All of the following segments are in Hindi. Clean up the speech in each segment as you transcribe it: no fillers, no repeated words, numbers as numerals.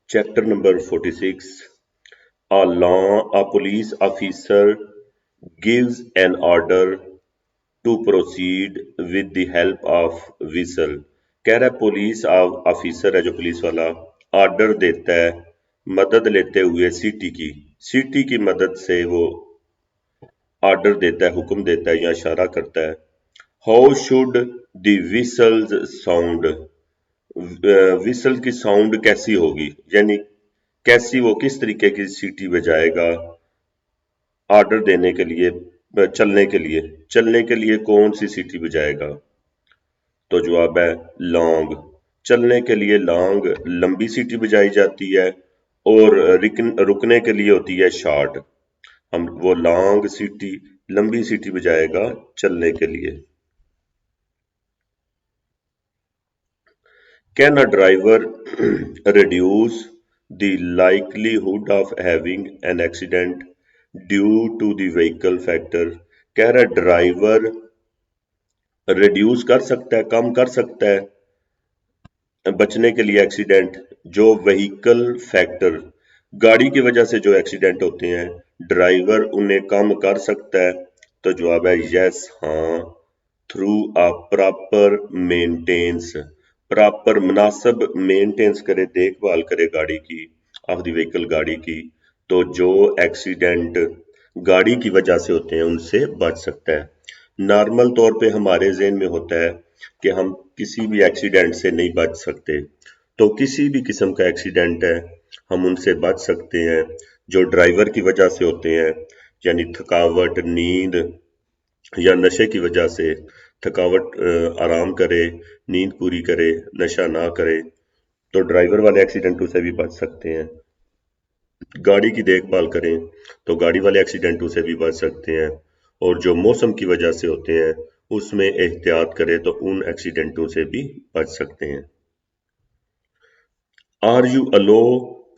Chapter number 46. A police officer gives an order to proceed with the help of whistle. कह रहा है पुलिस ऑफिसर है जो पुलिस वाला ऑर्डर देता है मदद लेते हुए सीटी की मदद से वो ऑर्डर देता है हुक्म देता है या इशारा करता है. How should the whistles sound. Whistle की साउंड कैसी होगी यानी कैसी वो किस तरीके की सीटी बजाएगा ऑर्डर देने के लिए चलने के लिए कौन सी सीटी बजाएगा. तो जवाब है लॉन्ग. चलने के लिए लॉन्ग लंबी सीटी बजाई जाती है और रुकने के लिए होती है शॉर्ट. हम वो लॉन्ग सीटी लंबी सीटी बजाएगा चलने के लिए. Can a driver reduce the likelihood of having an accident due to the vehicle factor. कह रहा ड्राइवर रिड्यूस कर सकता है कम कर सकता है बचने के लिए एक्सीडेंट जो व्हीकल फैक्टर गाड़ी की वजह से जो एक्सीडेंट होते हैं ड्राइवर उन्हें कम कर सकता है. तो जवाब है यस हाँ थ्रू अ प्रॉपर मुनासिब मेंटेनेंस करे देखभाल करे गाड़ी की ऑफ द व्हीकल गाड़ी की तो जो एक्सीडेंट गाड़ी की वजह से होते हैं उनसे बच सकता है. नॉर्मल तौर पे हमारे ज़हन में होता है कि हम किसी भी एक्सीडेंट से नहीं बच सकते. तो किसी भी किस्म का एक्सीडेंट है हम उनसे बच सकते हैं जो ड्राइवर की वजह से होते हैं यानी थकावट नींद या नशे की वजह से थकावट आराम करे नींद पूरी करे नशा ना करे तो ड्राइवर वाले एक्सीडेंटों से भी बच सकते हैं. गाड़ी की देखभाल करें तो गाड़ी वाले एक्सीडेंटों से भी बच सकते हैं और जो मौसम की वजह से होते हैं उसमें एहतियात करें तो उन एक्सीडेंटों से भी बच सकते हैं. Are you allowed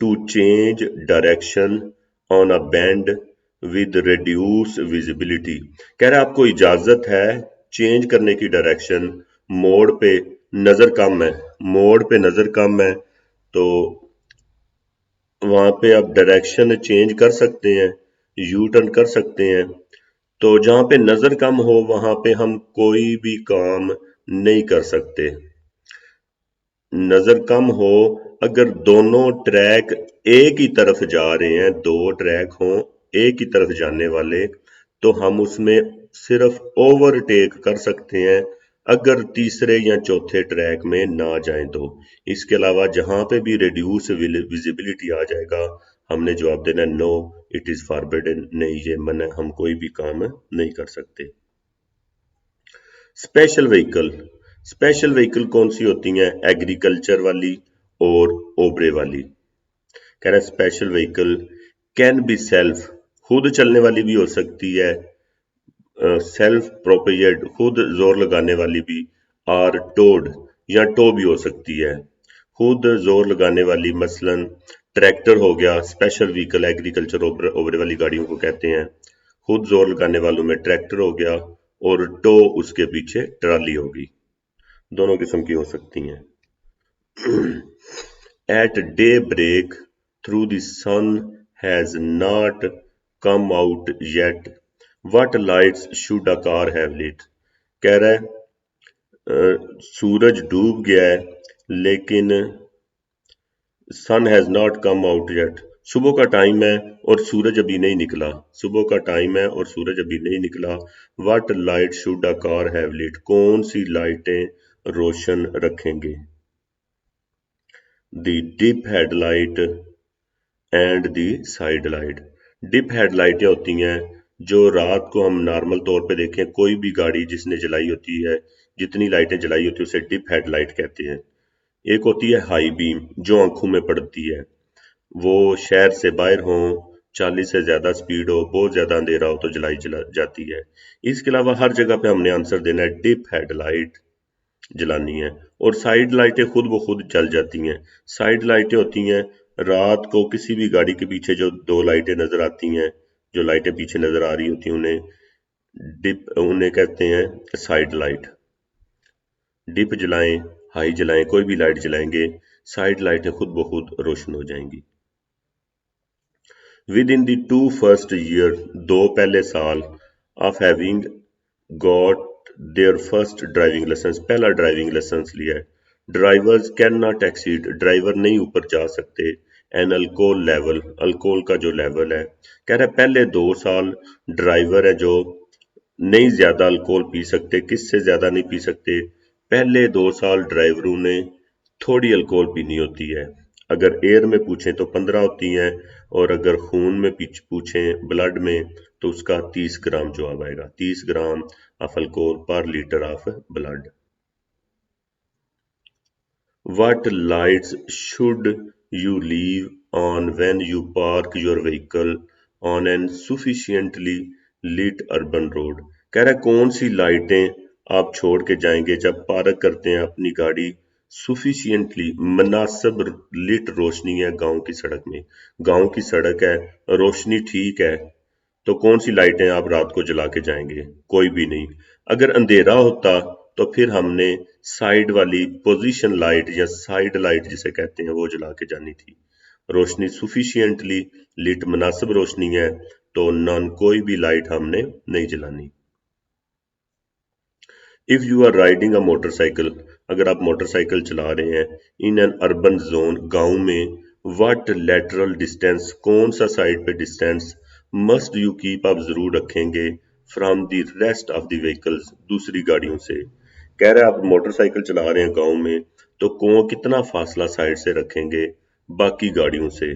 to change direction on a bend with reduce visibility. कह रहा है आपको इजाजत है चेंज करने की डायरेक्शन मोड़ पे नजर कम है तो वहां पे आप डायरेक्शन चेंज कर सकते हैं यू टर्न कर सकते हैं. तो जहां पे नजर कम हो वहां पे हम कोई भी काम नहीं कर सकते. नजर कम हो अगर दोनों ट्रैक एक ही तरफ जा रहे हैं दो ट्रैक हों एक ही तरफ जाने वाले तो हम उसमें सिर्फ ओवरटेक कर सकते हैं अगर तीसरे या चौथे ट्रैक में ना जाएं तो. इसके अलावा जहां पे भी रिड्यूस विजिबिलिटी आ जाएगा हमने जवाब देना नो इट इज फॉरबिडन नहीं ये मना हम कोई भी काम नहीं कर सकते. स्पेशल व्हीकल कौन सी होती हैं एग्रीकल्चर वाली और ओबरे वाली. कह रहा है special vehicle can be self खुद चलने वाली भी हो सकती है सेल्फ प्रोपेयर्ड खुद जोर लगाने वाली भी और टोड या टो भी हो सकती है. खुद जोर लगाने वाली मसलन ट्रैक्टर हो गया स्पेशल व्हीकल एग्रीकल्चर ओबरे वाली गाड़ियों को कहते हैं. खुद जोर लगाने वालों में ट्रैक्टर हो गया और टो उसके पीछे ट्राली होगी. दोनों किस्म की हो सकती हैं. At daybreak through the sun has not come out yet what lights should a car have lit. कह रहा है सूरज डूब गया है लेकिन sun has not come out yet सुबह का टाइम है और सूरज अभी नहीं निकला. What light should a car have lit कौन सी लाइटें रोशन रखेंगे. The dip headlight and the side light. Dip हेडलाइटें होती हैं जो रात को हम नॉर्मल तौर पे देखें कोई भी गाड़ी जिसने जलाई होती है जितनी लाइटें जलाई होती है उसे डिप हेडलाइट कहते हैं. एक होती है हाई बीम जो आंखों में पड़ती है वो शहर से बाहर हो 40 से ज्यादा स्पीड हो बहुत ज्यादा अंधेरा हो तो जलाई जाती है. इसके अलावा हर जगह पे हमने आंसर देना है डिप हेडलाइट जलानी है और साइड लाइटें खुद ब खुद जल जाती हैं. साइड लाइटें होती हैं रात को किसी भी गाड़ी के पीछे जो दो लाइटें नजर आती हैं जो लाइटें पीछे नजर आ रही होती हैं उन्हें कहते हैं साइड लाइट. डिप जलाएं हाई जलाएं कोई भी लाइट जलाएंगे साइड लाइटें खुद ब खुद रोशन हो जाएंगी। Within the 2 first year, 2 पहले साल of having got their first driving licence, पहला ड्राइविंग लाइसेंस लिया है, drivers can not exceed, driver नहीं ऊपर जा सकते, एन अल्कोहल लेवल, अल्कोहल का जो लेवल है, कह रहा है पहले 2 साल ड्राइवर है जो नहीं ज्यादा अल्कोहल पी सकते। किससे ज्यादा नहीं पी सकते? पहले 2 साल ड्राइवरों ने थोड़ी अल्कोहल पीनी होती है। अगर एयर में पूछें तो 15 होती हैं, और अगर खून में पूछें ब्लड में तो उसका 30 ग्राम जवाब आएगा, 30 ग्राम ऑफ अल्कोहल पर litre of blood. What lights should you leave on when you park your vehicle on an sufficiently lit urban road? कह रहा है कौन सी लाइटें आप छोड़ के जाएंगे जब पार्क करते हैं अपनी गाड़ी सुफिशियंटली, मुनासिब लिट रोशनी है गांव की सड़क में, गांव की सड़क है, रोशनी ठीक है, तो कौन सी लाइटें आप रात को जला के जाएंगे? कोई भी नहीं। अगर अंधेरा होता तो फिर हमने साइड वाली पोजीशन लाइट या साइड लाइट जिसे कहते हैं वो जला के जानी थी। रोशनी सुफिशियंटली लिट, मुनासिब रोशनी है तो नॉन कोई भी लाइट हमने नहीं जलानी। If you are riding a motorcycle, अगर आप मोटरसाइकिल चला रहे हैं इन एन अर्बन जोन, गांव में, व्हाट लेटरल डिस्टेंस, कौन सा साइड पे डिस्टेंस मस्ट यू कीप, आप जरूर रखेंगे, from the rest of the vehicles, दूसरी गाड़ियों से। कह रहे हैं आप मोटरसाइकिल चला रहे हैं गांव में तो कौन कितना फासला साइड से रखेंगे बाकी गाड़ियों से?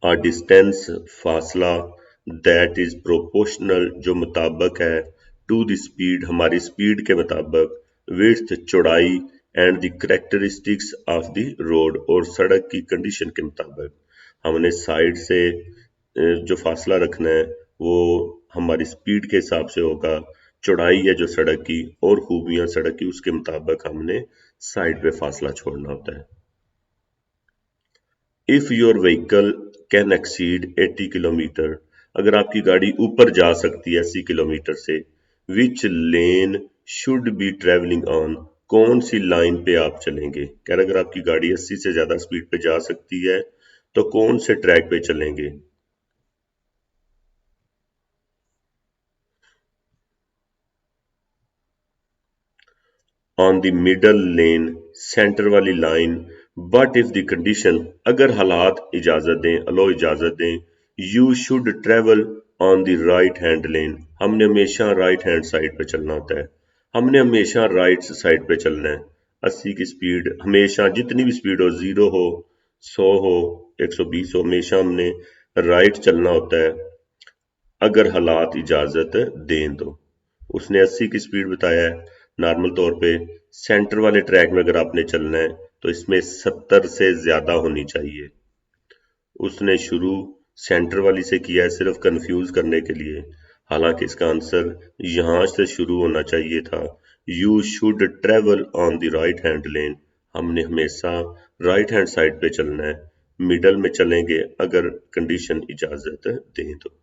a distance, फासला, that is proportional, जो मुताबिक है, to the speed, हमारी स्पीड के मुताबिक, width, चौड़ाई, and the characteristics of the road, और सड़क की कंडीशन के मुताबिक हमने साइड से जो फासला रखना है वो हमारी स्पीड के हिसाब से होगा, चौड़ाई है जो सड़क की और खूबियां सड़क की उसके मुताबिक हमने साइड पे फासला छोड़ना होता है। If your vehicle can exceed 80 kilometre, अगर आपकी गाड़ी ऊपर जा सकती है 80 किलोमीटर से, विच लेन शुड बी ट्रेवलिंग ऑन, कौन सी लाइन पे आप चलेंगे? कह रहे अगर आपकी गाड़ी 80 से ज्यादा स्पीड पे जा सकती है तो कौन से ट्रैक पे चलेंगे? On the middle lane, centre वाली line, but if the condition, अगर हालात इजाजत दें, अलो इजाजत दें, you should travel on the right hand lane, हमने हमेशा राइट हैंड साइड पे चलना होता है, हमने हमेशा राइट साइड पे चलना है। 80 की स्पीड हमेशा, जितनी भी स्पीड हो, 0 हो, 100 हो, 120 हो, हमेशा हमने राइट चलना होता है अगर हालात इजाजत दें तो। उसने 80 की स्पीड बताया है। नॉर्मल तौर पे सेंटर वाले ट्रैक में अगर आपने चलना है तो इसमें 70 से ज्यादा होनी चाहिए। उसने शुरू सेंटर वाली से किया है सिर्फ कंफ्यूज करने के लिए, हालांकि इसका आंसर यहां से शुरू होना चाहिए था। You should travel on the right hand lane, हमने हमेशा राइट हैंड साइड पे चलना है, मिडल में चलेंगे अगर कंडीशन इजाजत दें तो।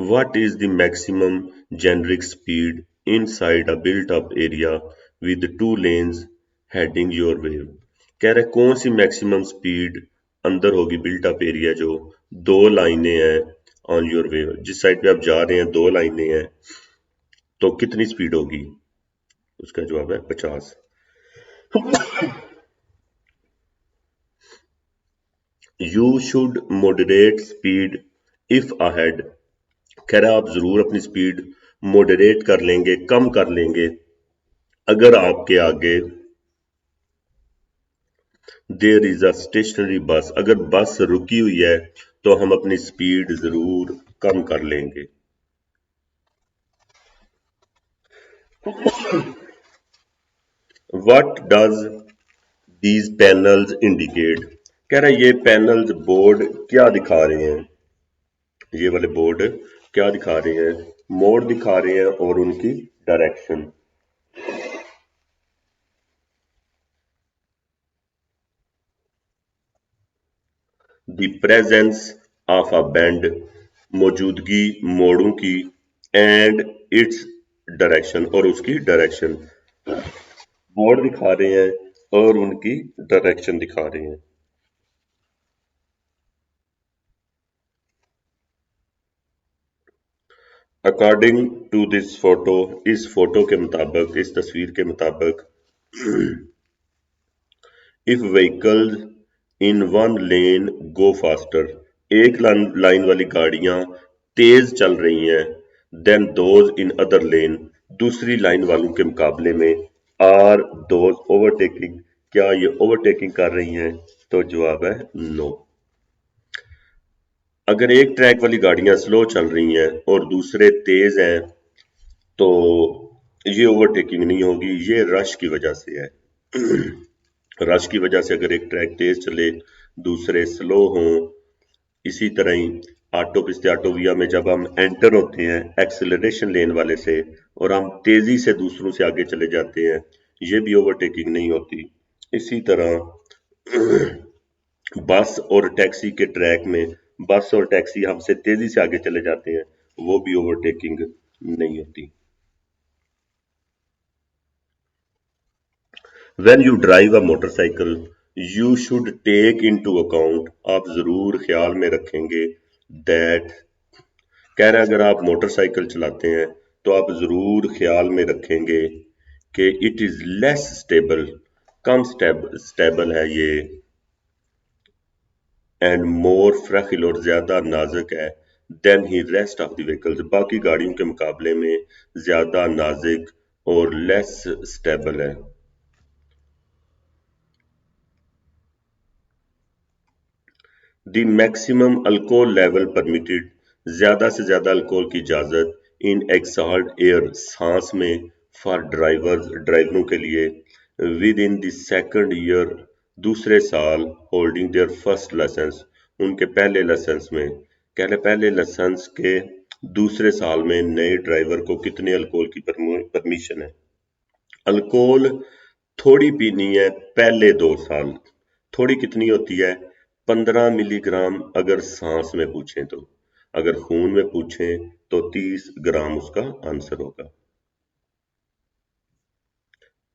What is the maximum generic speed inside a built-up area with 2 lanes heading your way? कह रहे कौन सी मैक्सिमम स्पीड अंदर होगी बिल्ट अप एरिया जो 2 लाइनें हैं ऑन योर वे, जिस साइड पे आप जा रहे हैं 2 लाइनें हैं तो कितनी स्पीड होगी? उसका जवाब है 50। You should moderate speed if ahead, कह रहा है आप जरूर अपनी स्पीड मॉडरेट कर लेंगे, कम कर लेंगे अगर आपके आगे देयर इज अ स्टेशनरी बस, अगर बस रुकी हुई है तो हम अपनी स्पीड जरूर कम कर लेंगे। What does these panels indicate, कह रहा है ये पैनल्स बोर्ड क्या दिखा रहे हैं, ये वाले बोर्ड क्या दिखा रहे हैं? मोड दिखा रहे हैं और उनकी direction. The presence of a band, मौजूदगी मोड़ों की, एंड इट्स डायरेक्शन और उसकी डायरेक्शन। बोर्ड दिखा रहे हैं और उनकी डायरेक्शन दिखा रहे हैं। अकॉर्डिंग टू दिस फोटो, इस फोटो के मुताबिक, इस तस्वीर के मुताबिक, if vehicles in one lane go faster, एक लाइन वाली गाड़ियां तेज चल रही हैं, देन दोज इन अदर लेन, दूसरी लाइन वालों के मुकाबले में, आर दोज ओवरटेकिंग, क्या ये ओवरटेकिंग कर रही हैं? तो जवाब है नो। अगर एक ट्रैक वाली गाड़ियां स्लो चल रही हैं और दूसरे तेज हैं तो ये ओवरटेकिंग नहीं होगी, ये रश की वजह से है। रश की वजह से अगर एक ट्रैक तेज चले, दूसरे स्लो हों, इसी तरह ही ऑटो पिस्ते ऑटोविया में जब हम एंटर होते हैं एक्सेलरेशन लेन वाले से और हम तेजी से दूसरों से आगे चले जाते हैं, ये भी ओवरटेकिंग नहीं होती। इसी तरह बस और टैक्सी के ट्रैक में बस और टैक्सी हमसे तेजी से आगे चले जाते हैं, वो भी ओवरटेकिंग नहीं होती। When you drive a motorcycle, you should take into account, आप जरूर ख्याल में रखेंगे that, कह रहा है अगर आप मोटरसाइकिल चलाते हैं तो आप जरूर ख्याल में रखेंगे कि इट इज लेस स्टेबल, कम स्टेबल है ये, एंड मोर फ्रैगिल और ज्यादा नाजुक है, than the rest of the vehicles, बाकी गाड़ियों के मुकाबले में ज्यादा नाजुक और लेस स्टेबल है। The maximum alcohol level permitted, ज्यादा से ज्यादा अल्कोहल की इजाजत इन एक्सहाल्ड एयर, सांस में, फॉर ड्राइवर्स, ड्राइवरों के लिए, with in the second year, दूसरे साल, होल्डिंग देयर फर्स्ट लाइसेंस, उनके पहले लाइसेंस में, कह रहे पहले लाइसेंस के दूसरे साल में नए ड्राइवर को कितने अल्कोहल की परमिशन है? अल्कोहल थोड़ी पीनी है पहले 2 साल, थोड़ी कितनी होती है? 15 मिलीग्राम अगर सांस में पूछें तो, अगर खून में पूछें तो 30 ग्राम उसका आंसर होगा।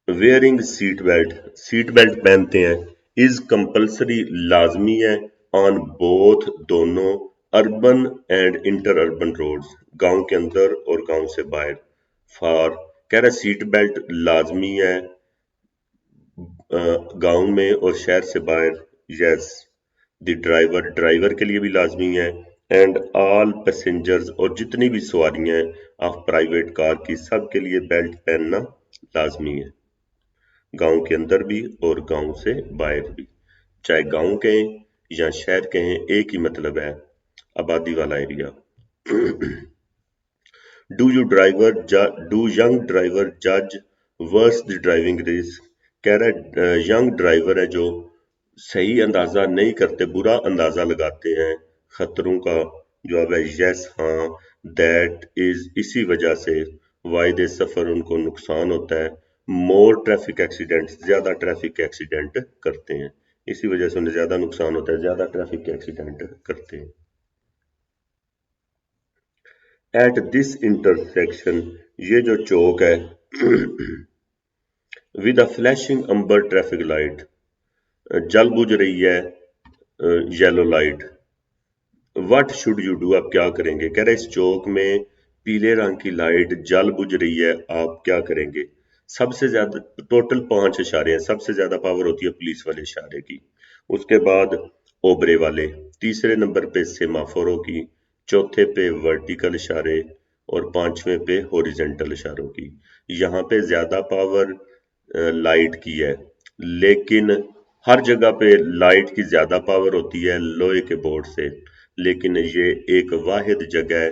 Wearing seat belt, seat belt पहनते हैं, इज कंपल्सरी, लाजमी है, ऑन बोथ, दोनों, urban and interurban roads, गांव के अंदर और गांव से बाहर, फॉर, कह रहा सीट बेल्ट लाजमी है गांव में और शहर से बाहर, यस, द ड्राइवर, ड्राइवर के लिए भी लाजमी है, एंड ऑल पैसेंजर्स, और जितनी भी सवारियां हैं ऑफ प्राइवेट कार की, सब के लिए बेल्ट पहनना लाजमी है, गांव के अंदर भी और गांव से बाहर भी, चाहे गांव कहें या शहर कहें, एक ही मतलब है, आबादी वाला एरिया। डू यंग ड्राइवर जज वर्स द ड्राइविंग रेस, कह रहा है यंग ड्राइवर है जो सही अंदाजा नहीं करते, बुरा अंदाजा लगाते हैं खतरों का, जवाब है यस, हाँ, दैट इज, इसी वजह से, वाई दे सफर, उनको नुकसान होता है, मोर ट्रैफिक एक्सीडेंट, ज्यादा ट्रैफिक एक्सीडेंट करते हैं, इसी वजह से उन्हें ज्यादा नुकसान होता है, ज्यादा ट्रैफिक एक्सीडेंट करते हैं। एट दिस इंटरसेक्शन, ये जो चौक है, with a flashing amber traffic light, जल बुझ रही है yellow light, what should you do, आप क्या करेंगे? कह रहे इस चौक में पीले रंग की लाइट जल बुझ रही है, आप क्या करेंगे? सबसे ज्यादा, टोटल 5 इशारे हैं, सबसे ज्यादा पावर होती है पुलिस वाले इशारे की, उसके बाद ओबरे वाले, तीसरे नंबर पे सेमाफोरों की, चौथे पे वर्टिकल इशारे और पांचवें पे हॉरिजेंटल इशारों की। यहाँ पे ज्यादा पावर लाइट की है, लेकिन हर जगह पे लाइट की ज्यादा पावर होती है लोहे के बोर्ड से, लेकिन ये एक वाहिद जगह है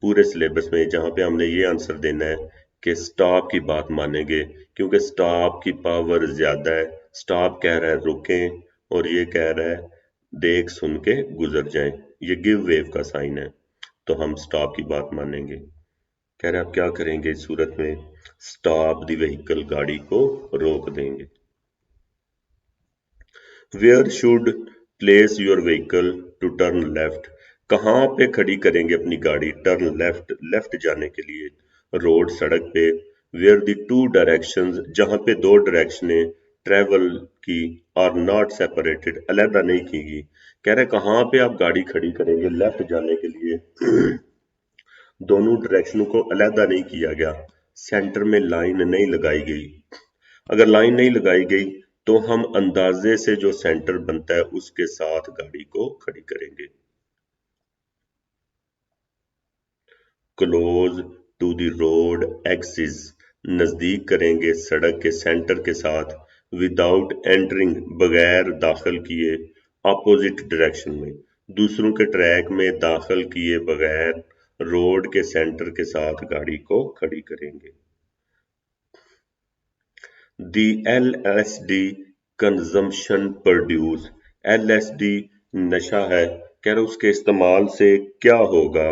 पूरे सिलेबस में जहाँ पे हमने ये आंसर देना है कि स्टॉप की बात मानेंगे, क्योंकि स्टॉप की पावर ज्यादा है, स्टॉप कह रहा है रुकें और ये कह रहा है देख सुन के गुजर जाएं, ये गिव वेव का साइन है, तो हम स्टॉप की बात मानेंगे। कह रहे आप क्या करेंगे इस सूरत में? स्टॉप द व्हीकल, गाड़ी को रोक देंगे। Where should place your vehicle to turn left, कहाँ पे खड़ी करेंगे अपनी गाड़ी टर्न लेफ्ट, लेफ्ट जाने के लिए? रोड, सड़क पे, वेयर द टू डायरेक्शंस, जहां पे दो डायरेक्शनें ट्रेवल की आर नॉट सेपरेटेड, अलहदा नहीं की गई। कह रहे कहाँ पे आप गाड़ी खड़ी करेंगे लेफ्ट जाने के लिए, दोनों डायरेक्शनों को अलहदा नहीं किया गया, सेंटर में लाइन नहीं लगाई गई। अगर लाइन नहीं लगाई गई तो हम अंदाजे से जो सेंटर बनता है उसके साथ गाड़ी को खड़ी करेंगे। Close to the road axis, नजदीक करेंगे सड़क के सेंटर के साथ, विदाउट एंटरिंग, बगैर दाखिल किए, अपोजिट डायरेक्शन में, दूसरों के ट्रैक में दाखिल किए बगैर रोड के सेंटर के साथ गाड़ी को खड़ी करेंगे। The LSD consumption produce, LSD नशा है, कह रहे उसके इस्तेमाल से क्या होगा,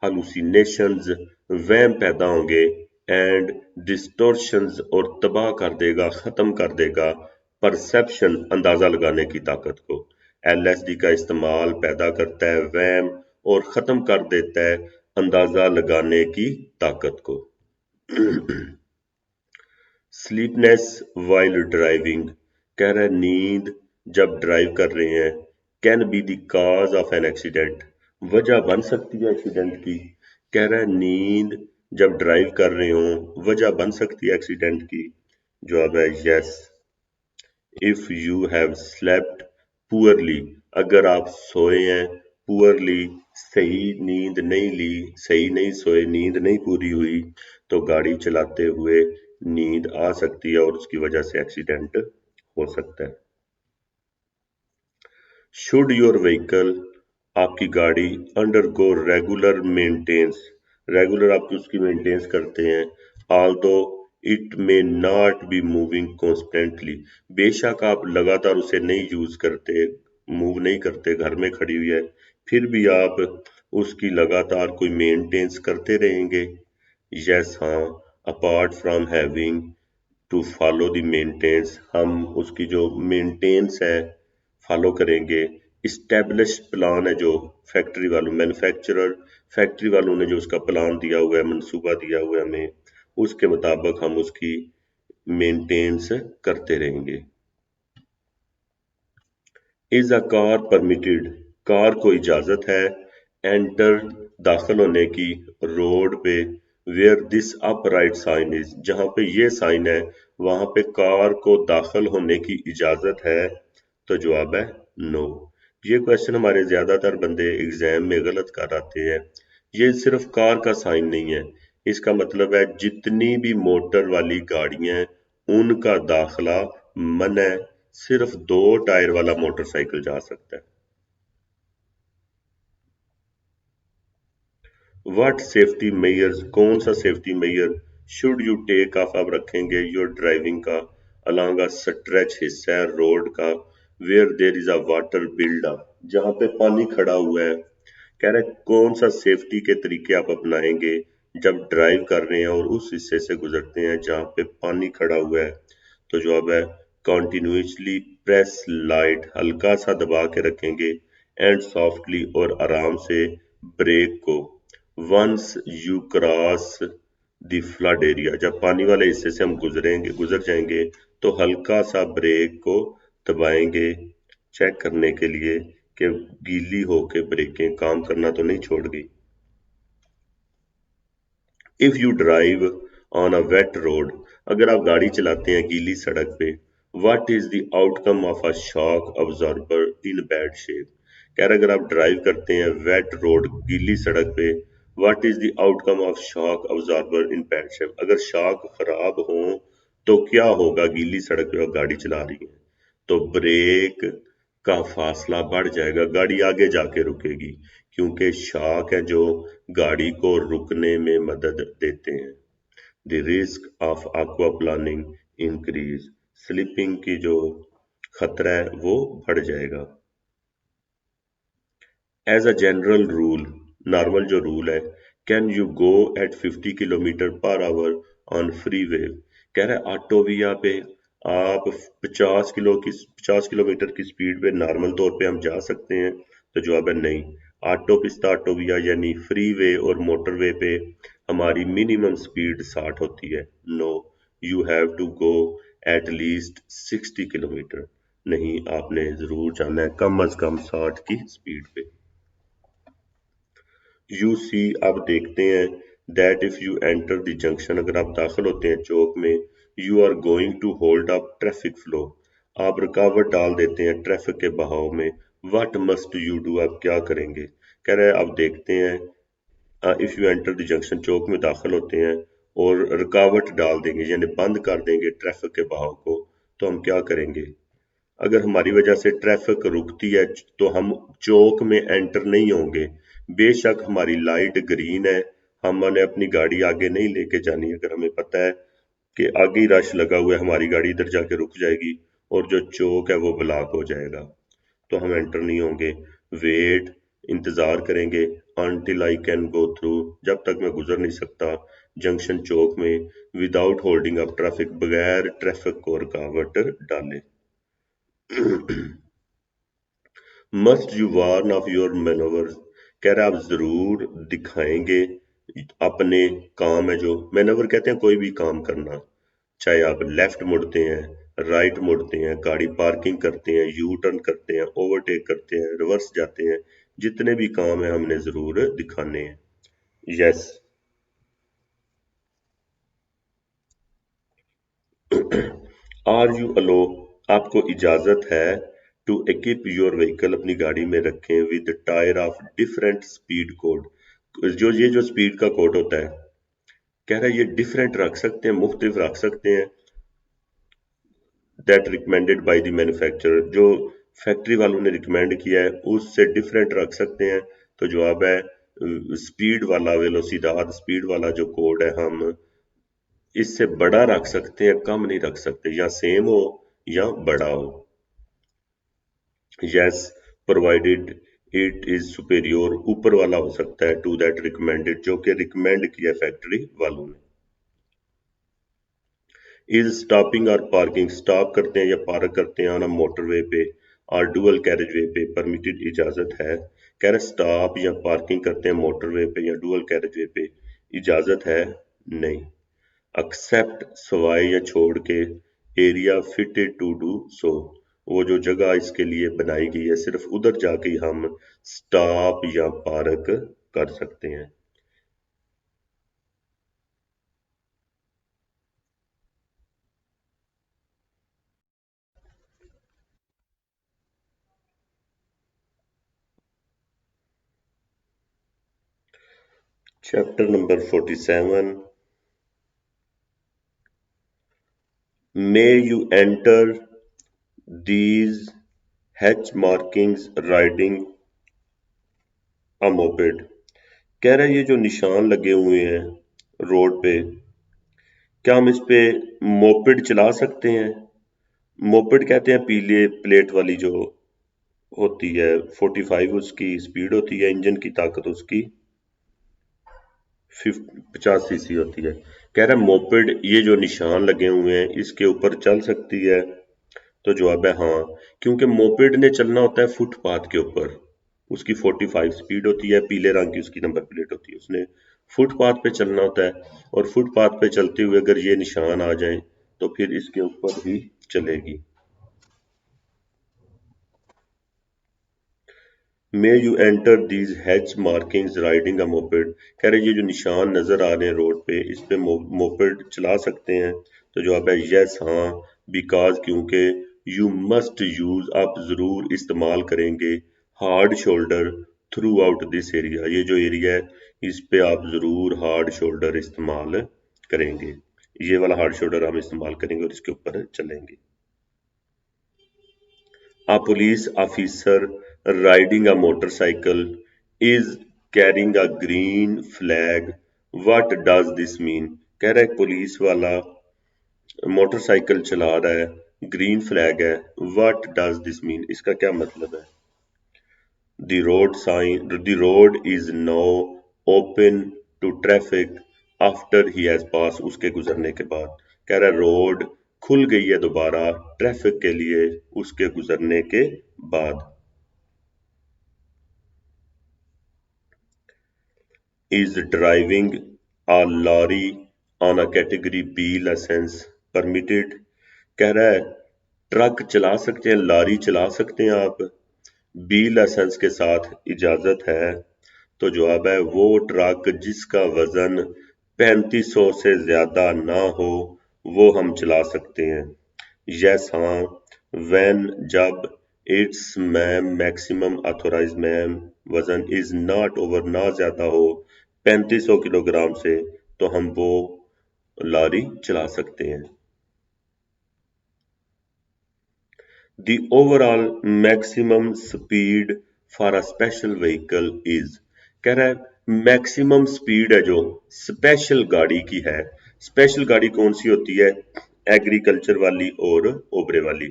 hallucinations, वहम पैदा होंगे, एंड distortions, और तबाह कर देगा, ख़त्म कर देगा परसेप्शन, अंदाज़ा लगाने की ताकत को। LSD का इस्तेमाल पैदा करता है वहम और ख़त्म कर देता है अंदाज़ा लगाने की ताकत को। स्लीपनेस वाइल ड्राइविंग, कह रहा है नींद जब ड्राइव कर रहे हैं, can be the cause of an accident, वजह बन सकती है एक्सीडेंट की। कह रहा है नींद जब ड्राइव कर रहे हो वजह बन सकती है एक्सीडेंट की। जवाब है yes, if you have slept poorly, अगर आप सोए हैं, पुअरली सही नींद नहीं ली, सही नहीं सोए, नींद नहीं पूरी हुई, तो गाड़ी चलाते हुए नींद आ सकती है और उसकी वजह से एक्सीडेंट हो सकता है। शुड योर व्हीकल, आपकी गाड़ी अंडरगो रेगुलर मेंटेनेंस, रेगुलर आप उसकी मेंटेनेंस करते हैं, although it may not be moving constantly, बेशक आप लगातार उसे नहीं यूज करते, मूव नहीं करते, घर में खड़ी हुई है, फिर भी आप उसकी लगातार कोई मेंटेनेंस करते रहेंगे। यस हाँ, apart from having to follow the maintenance, हम उसकी जो मेंटेनेंस है फॉलो करेंगे। इस्टेब्लिश प्लान है जो फैक्ट्री वालों, मैन्युफैक्चरर फैक्ट्री वालों ने जो उसका प्लान दिया हुआ है, मंसूबा दिया हुआ है हमें, उसके मुताबिक हम उसकी मेंटेनेंस करते रहेंगे। Is a car permitted, car को इजाजत है, एंटर, दाखिल होने की, रोड पे, where this upright sign is, जहां पे ये साइन है वहां पे कार को दाखिल होने की इजाजत है, तो जवाब है नो। ये क्वेश्चन हमारे ज्यादातर बंदे एग्जाम में गलत कर आते हैं। ये सिर्फ कार का साइन नहीं है, इसका मतलब है जितनी भी मोटर वाली गाड़ियां हैं उनका दाखिला मना है, सिर्फ 2 टायर वाला मोटरसाइकिल जा सकता है। व्हाट सेफ्टी मेजर्स, कौन सा safety measure should you take off, आप रखेंगे योर ड्राइविंग का, अलोंग अ स्ट्रेच हिस्सा है रोड का, where there is a water build up, जहां पे पानी खड़ा हुआ है। कह रहे कौन सा सेफ्टी के तरीके आप अपनाएंगे जब ड्राइव कर रहे हैं और उस हिस्से से गुजरते हैं जहां पे पानी खड़ा हुआ है, तो जवाब है कॉन्टिन्यूसली प्रेस लाइट, हल्का सा दबा के रखेंगे, एंड सॉफ्टली, और आराम से ब्रेक को, once you cross the flood area, जब पानी वाले हिस्से से हम गुजर जाएंगे तो हल्का सा ब्रेक को दबाएंगे, चेक करने के लिए कि गीली होके ब्रेकें काम करना तो नहीं छोड़ गई। If you drive on a wet road, अगर आप गाड़ी चलाते हैं गीली सड़क पे, what is the outcome of a shock absorber in bad shape, कह रहे अगर आप ड्राइव करते हैं वेट रोड, गीली सड़क पे, what is the outcome of shock absorber in bad shape, अगर शॉक खराब हो तो क्या होगा, गीली सड़क पे आप गाड़ी चला रही है तो ब्रेक का फासला बढ़ जाएगा, गाड़ी आगे जाके रुकेगी, क्योंकि शॉक है जो गाड़ी को रुकने में मदद देते हैं। The risk of aquaplaning increase, slipping की जो खतरा है वो बढ़ जाएगा। As a general rule, normal जो रूल है, can you go at 50 kilometre per hour on freeway, कह रहा है ऑटोविया पे आप 50 किलोमीटर की स्पीड पे नॉर्मल तौर पे हम जा सकते हैं, तो जवाब है नहीं। ऑटो पिस्ता ऑटोविया यानी फ्री वे और मोटरवे पे हमारी मिनिमम स्पीड 60 होती है। No, you have to go at least 60 kilometre. नहीं, आपने जरूर जाना है कम अज कम 60 की स्पीड पे। यू सी, आप देखते हैं that if you enter the junction, अगर आप दाखिल होते हैं चौक में, you are going to hold up traffic flow, आप रुकावट डाल देते हैं ट्रैफिक के बहाव में। व्हाट मस्ट यू डू, आप क्या करेंगे? कह रहे हैं आप देखते हैं if you enter the junction, चौक में दाखिल होते हैं और रुकावट डाल देंगे यानी बंद कर देंगे ट्रैफिक के बहाव को, तो हम क्या करेंगे? अगर हमारी वजह से ट्रैफिक रुकती है तो हम चौक में एंटर नहीं होंगे। बेशक हमारी लाइट ग्रीन है, हमने अपनी गाड़ी आगे नहीं लेके जानी। अगर हमें पता है कि आगे ही रश लगा हुआ है, हमारी गाड़ी इधर जाके रुक जाएगी और जो चौक है वो ब्लॉक हो जाएगा, तो हम एंटर नहीं होंगे। वेट, इंतजार करेंगे until I can go through, जब तक मैं गुजर नहीं सकता जंक्शन चौक में, विदाउट होल्डिंग अप ट्रैफिक, बगैर ट्रैफिक को रुकावट डाले। Must you warn of your manoeuvres, कह रहा आप जरूर दिखाएंगे अपने काम है जो मैनोवर कहते हैं कोई भी काम करना, चाहे आप लेफ्ट मुड़ते हैं, राइट मुड़ते हैं, गाड़ी पार्किंग करते हैं, यू टर्न करते हैं, ओवरटेक करते हैं, रिवर्स जाते हैं, जितने भी काम है हमने जरूर दिखाने हैं। यस। आर यू अलो, आपको इजाजत है टू equip योर व्हीकल, अपनी गाड़ी में रखें with tyre of different speed code, जो ये जो स्पीड का कोड होता है, कह रहा है ये डिफरेंट रख सकते हैं, मुख्तलिफ रख सकते हैं। That recommended by the manufacturer, जो फैक्ट्री वालों ने रिकमेंड किया है उससे डिफरेंट रख सकते हैं। तो जवाब है स्पीड वाला, वेलोसिदाद स्पीड वाला जो कोड है हम इससे बड़ा रख सकते हैं, कम नहीं रख सकते, या सेम हो या बड़ा हो। Yes, provided it is superior, ऊपर वाला हो सकता है टू दैट रिकमेंडेड, जो कि रिकमेंड किया फैक्ट्री वालों ने। इज स्टॉपिंग और पार्किंग, स्टॉप करते हैं या पार्क करते हैं ऑन अ मोटरवे पे और डुअल कैरेज वे पे परमिटेड, इजाजत है। कह रहे स्टॉप या पार्किंग करते हैं मोटरवे पे या डुअल कैरेज वे पे, इजाजत है नहीं। एक्सेप्ट, सवाए या छोड़ के, area fitted to do so, वो जो जगह इसके लिए बनाई गई है सिर्फ उधर जाके ही हम स्टॉप या पार्क कर सकते हैं। Chapter number 47, may you enter these hatch markings riding a moped, कह रहा है ये जो निशान लगे हुए हैं रोड पे, क्या हम इस पे मोपेड चला सकते हैं? मोपेड कहते हैं पीले प्लेट वाली जो होती है, 45 उसकी स्पीड होती है, इंजन की ताकत उसकी 50 सीसी होती है। कह रहा है मोपेड ये जो निशान लगे हुए हैं इसके ऊपर चल सकती है? तो जवाब है हाँ, क्योंकि मोपेड ने चलना होता है फुटपाथ के ऊपर, उसकी 45 स्पीड होती है, पीले रंग की उसकी नंबर प्लेट होती है, उसने फुटपाथ पे चलना होता है, और फुटपाथ पे चलते हुए अगर ये निशान आ जाए तो फिर इसके ऊपर ही चलेगी। May you enter these hatch markings riding a moped, कह रहे ये जो निशान नजर आ रहे हैं रोड पे इस पे मोपेड चला सकते हैं? तो जवाब है यस, हाँ, बिकॉज क्योंकि यू मस्ट यूज, आप जरूर इस्तेमाल करेंगे hard shoulder through out this area, ये जो एरिया है इस पे आप जरूर हार्ड शोल्डर इस्तेमाल करेंगे, ये वाला हार्ड शोल्डर हम इस्तेमाल करेंगे और इसके ऊपर चलेंगे। A police officer riding a motorcycle is carrying a green flag. What does this mean? कह रहा है पुलिस वाला मोटरसाइकिल चला रहा है, ग्रीन फ्लैग है। What does this mean? इसका क्या मतलब है? The road sign, the road is now open to traffic after he has passed, उसके गुजरने के बाद। कह रहा है रोड खुल गई है दोबारा ट्रैफिक के लिए उसके गुजरने के बाद। is driving A lorry on a category B license permitted। कह रहा है ट्रक चला सकते हैं, लॉरी चला सकते हैं आप, बी लाइसेंस के साथ इजाजत है। तो जवाब है वो ट्रक जिसका वजन 3500 से ज्यादा ना हो वो हम चला सकते हैं। यस हाँ, व्हेन जब, it's MAM maximum authorised MAM वजन इज नॉट ओवर ना ज्यादा हो 3500 किलोग्राम से तो हम वो लॉरी चला सकते हैं। The overall maximum speed for a special vehicle is। कह रहा है मैक्सिमम स्पीड है जो स्पेशल गाड़ी की है। स्पेशल गाड़ी कौन सी होती है? एग्रीकल्चर वाली और ओबरे वाली।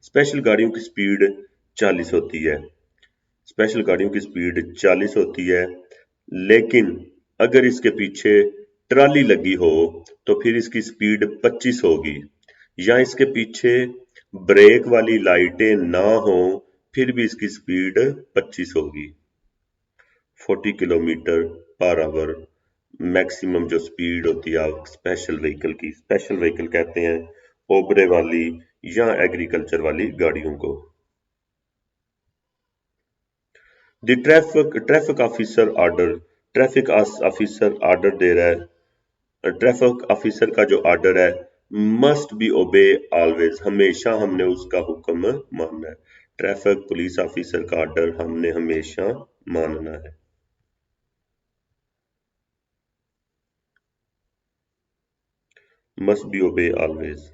स्पेशल गाड़ियों की स्पीड 40 होती है। स्पेशल गाड़ियों की स्पीड 40 होती है, लेकिन अगर इसके पीछे ट्राली लगी हो तो फिर इसकी स्पीड 25 होगी, या इसके पीछे ब्रेक वाली लाइटें ना हो फिर भी इसकी स्पीड 25 होगी। 40 किलोमीटर पर आवर मैक्सिमम जो स्पीड होती है स्पेशल व्हीकल की। स्पेशल व्हीकल कहते हैं ओबरे वाली या एग्रीकल्चर वाली गाड़ियों को। The traffic officer order. Traffic officer order दे रहा है। ट्रैफिक ऑफिसर का जो ऑर्डर है मस्ट बी ओबे ऑलवेज, हमेशा हमने उसका हुक्म मानना है। ट्रैफिक पुलिस ऑफिसर का ऑर्डर हमने हमेशा मानना है। Must be obey always.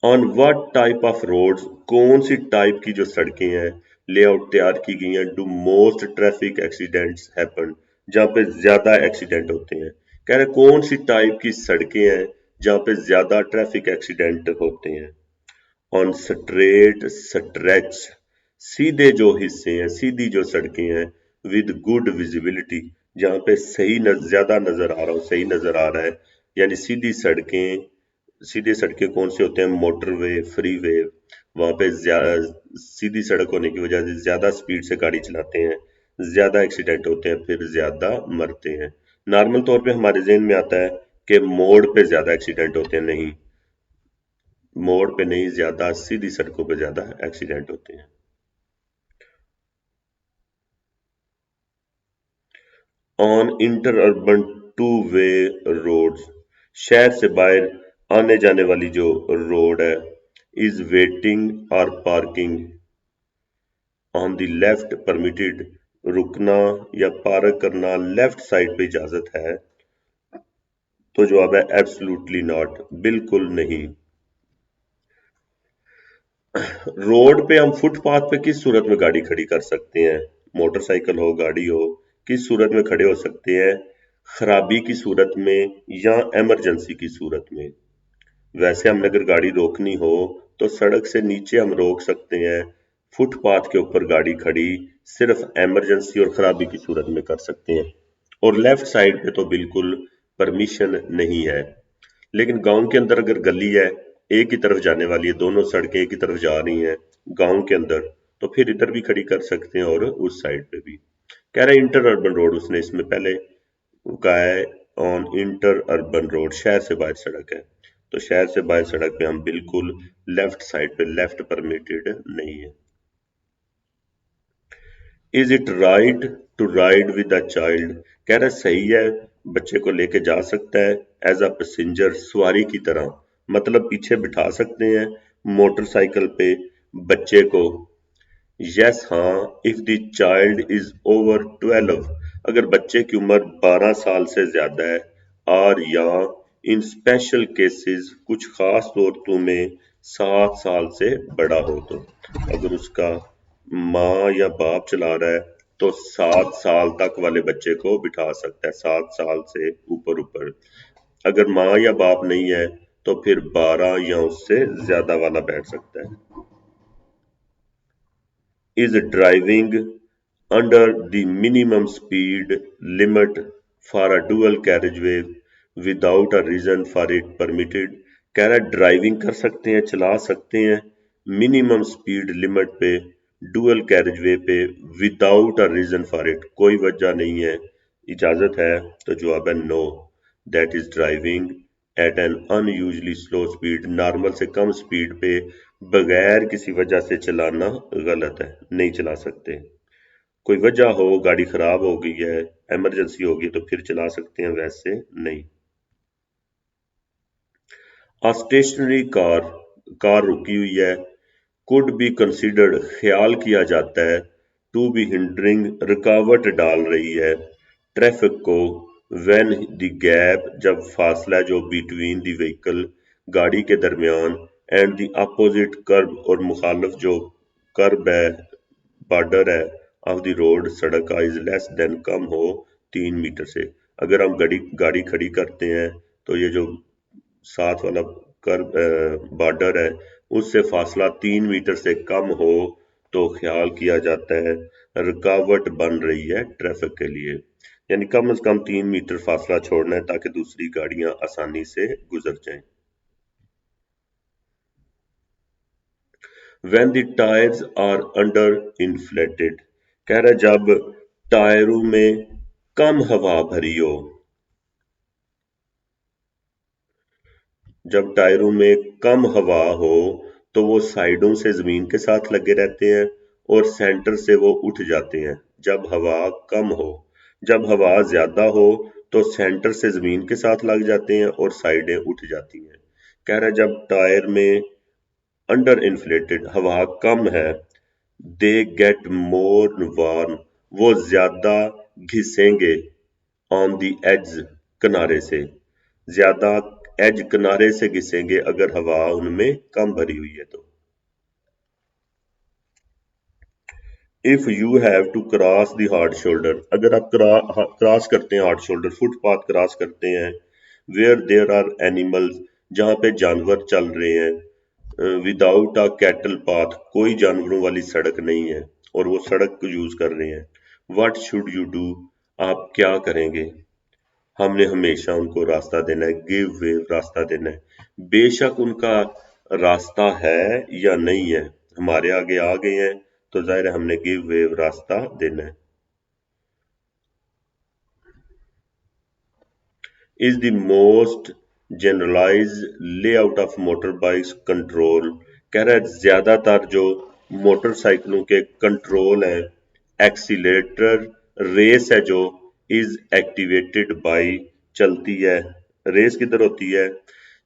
On what type of roads, कौन सी टाइप की जो सड़कें हैं लेआउट तैयार की गई हैं, do most traffic accidents happen, जहाँ पे ज्यादा एक्सीडेंट होते हैं। कह रहे कौन सी टाइप की सड़कें हैं जहाँ पे ज्यादा ट्रैफिक एक्सीडेंट होते हैं। ऑन स्ट्रेट स्ट्रेच, सीधे जो हिस्से हैं, सीधी जो सड़कें हैं, विद गुड विजिबिलिटी, जहाँ पे सही ज्यादा नजर आ रहा हो, सही नजर आ रहा है, यानी सीधी सड़कें। सीधे सड़कें कौन से होते हैं? Motorway, free way. वहां पे सीधी सड़क होने की वजह से ज्यादा स्पीड से गाड़ी चलाते हैं, ज्यादा एक्सीडेंट होते हैं, फिर ज्यादा मरते हैं। नॉर्मल तौर पे हमारे जहन में आता है कि मोड़ पे ज्यादा एक्सीडेंट होते हैं, नहीं, मोड़ पे नहीं, ज्यादा सीधी सड़कों पे ज्यादा एक्सीडेंट होते हैं। On interurban two way roads, शहर से बाहर आने जाने वाली जो रोड है, इज वेटिंग और parking on the left permitted, रुकना या पार्क करना लेफ्ट साइड पे इजाजत है। तो जवाब है एब्सोल्युटली नॉट, बिल्कुल नहीं। रोड पे हम फुटपाथ पे किस सूरत में गाड़ी खड़ी कर सकते हैं? मोटरसाइकिल हो, गाड़ी हो, किस सूरत में खड़े हो सकते हैं? खराबी की सूरत में या इमरजेंसी की सूरत में। वैसे हमने अगर गाड़ी रोकनी हो तो सड़क से नीचे हम रोक सकते हैं, फुटपाथ के ऊपर गाड़ी खड़ी सिर्फ इमरजेंसी और खराबी की सूरत में कर सकते हैं, और लेफ्ट साइड पे तो बिल्कुल परमिशन नहीं है। लेकिन गांव के अंदर अगर गली है, एक ही तरफ जाने वाली है, दोनों सड़कें एक ही तरफ जा रही हैं गांव के अंदर, तो फिर इधर भी खड़ी कर सकते हैं और उस साइड पे भी। कह रहे इंटर अर्बन रोड, उसने इसमें पहले कहा है ऑन इंटर अर्बन रोड, शहर से बाहर सड़क है, तो शहर से बाहर सड़क पे हम बिल्कुल लेफ्ट साइड पे, लेफ्ट परमिटेड नहीं है। Is it right to ride with a child. कह रहा सही है, बच्चे को लेके जा सकता है एज अ पैसेंजर, सवारी की तरह, मतलब पीछे बिठा सकते हैं मोटरसाइकिल पे बच्चे को। यस हाँ, if the child is over 12, अगर बच्चे की उम्र 12 साल से ज्यादा है, और या इन स्पेशल केसेस, कुछ खास सूरतों में 7 साल से बड़ा हो तो। अगर उसका माँ या बाप चला रहा है तो 7 साल तक वाले बच्चे को बिठा सकता है, 7 साल से ऊपर ऊपर। अगर माँ या बाप नहीं है तो फिर 12 या उससे ज्यादा वाला बैठ सकता है। is driving under the minimum speed limit for a dual carriageway without a reason for it permitted। कह रहा है ड्राइविंग कर सकते हैं, चला सकते हैं मिनिमम स्पीड लिमिट पे, डुअल कैरिजवे पे, without a reason for it, कोई वजह नहीं है इजाजत है तो जवाब है no, that is driving at an unusually slow speed, normal से कम स्पीड पे बगैर किसी वजह से चलाना गलत है, नहीं चला सकते। कोई वजह हो, गाड़ी खराब हो गई है, इमरजेंसी होगी तो फिर चला सकते हैं, वैसे नहीं। अ स्टेशनरी कार, कार रुकी हुई है, कुड बी कंसिडर्ड, ख्याल किया जाता है, टू बी हिंडरिंग, रुकावट डाल रही है, ट्रैफिक को, व्हेन द गैप, जब फासला जो बिटवीन द व्हीकल, गाड़ी के दरमियान, एंड द अपोजिट कर्ब, और मुखालफ जो कर्ब है, बॉर्डर है, ऑफ द रोड, सड़क का, इज लेस देन, कम हो 3 मीटर से। अगर हम गाड़ी गाड़ी खड़ी करते हैं तो ये जो साथ वाला कर बॉर्डर है उससे फासला 3 मीटर से कम हो तो ख्याल किया जाता है रुकावट बन रही है ट्रैफिक के लिए, यानी कम से कम 3 मीटर फासला छोड़ना है ताकि दूसरी गाड़ियां आसानी से गुजर जाएं। When the tires are under inflated, कह रहा है जब टायरों में कम हवा भरी हो, जब टायरों में कम हवा हो तो वो साइडों से जमीन के साथ लगे रहते हैं और सेंटर से वो उठ जाते हैं जब हवा कम हो। जब हवा ज्यादा हो तो सेंटर से जमीन के साथ लग जाते हैं और साइडें उठ जाती हैं। कह रहा है जब टायर में अंडर इन्फ्लेटेड, हवा कम है, दे गेट मोर वार्म, वो ज्यादा घिसेंगे, ऑन द एज, किनारे से, ज्यादा एज किनारे से घिसेंगे अगर हवा उनमें कम भरी हुई है तो। If you have to cross the hard shoulder, अगर आप क्रॉस करते हैं हार्ड शोल्डर, फुटपाथ क्रॉस करते हैं, वेयर देयर आर एनिमल्स, जहाँ पे जानवर चल रहे हैं, विदाउट अ कैटल पाथ, कोई जानवरों वाली सड़क नहीं है और वो सड़क को यूज कर रहे हैं, व्हाट शुड यू डू, आप क्या करेंगे, हमने हमेशा उनको रास्ता देना है, गिव वे, रास्ता देना है, बेशक उनका रास्ता है या नहीं है, हमारे आगे आ गए हैं तो जाहिर है हमने गिव वे, रास्ता देना है। Is the most generalised layout of motorbikes control, कह रहा है ज्यादातर जो मोटरसाइकिलों के कंट्रोल है, एक्सीलेटर, रेस है जो, इज एक्टिवेटेड बाई, चलती है, रेस किधर होती है,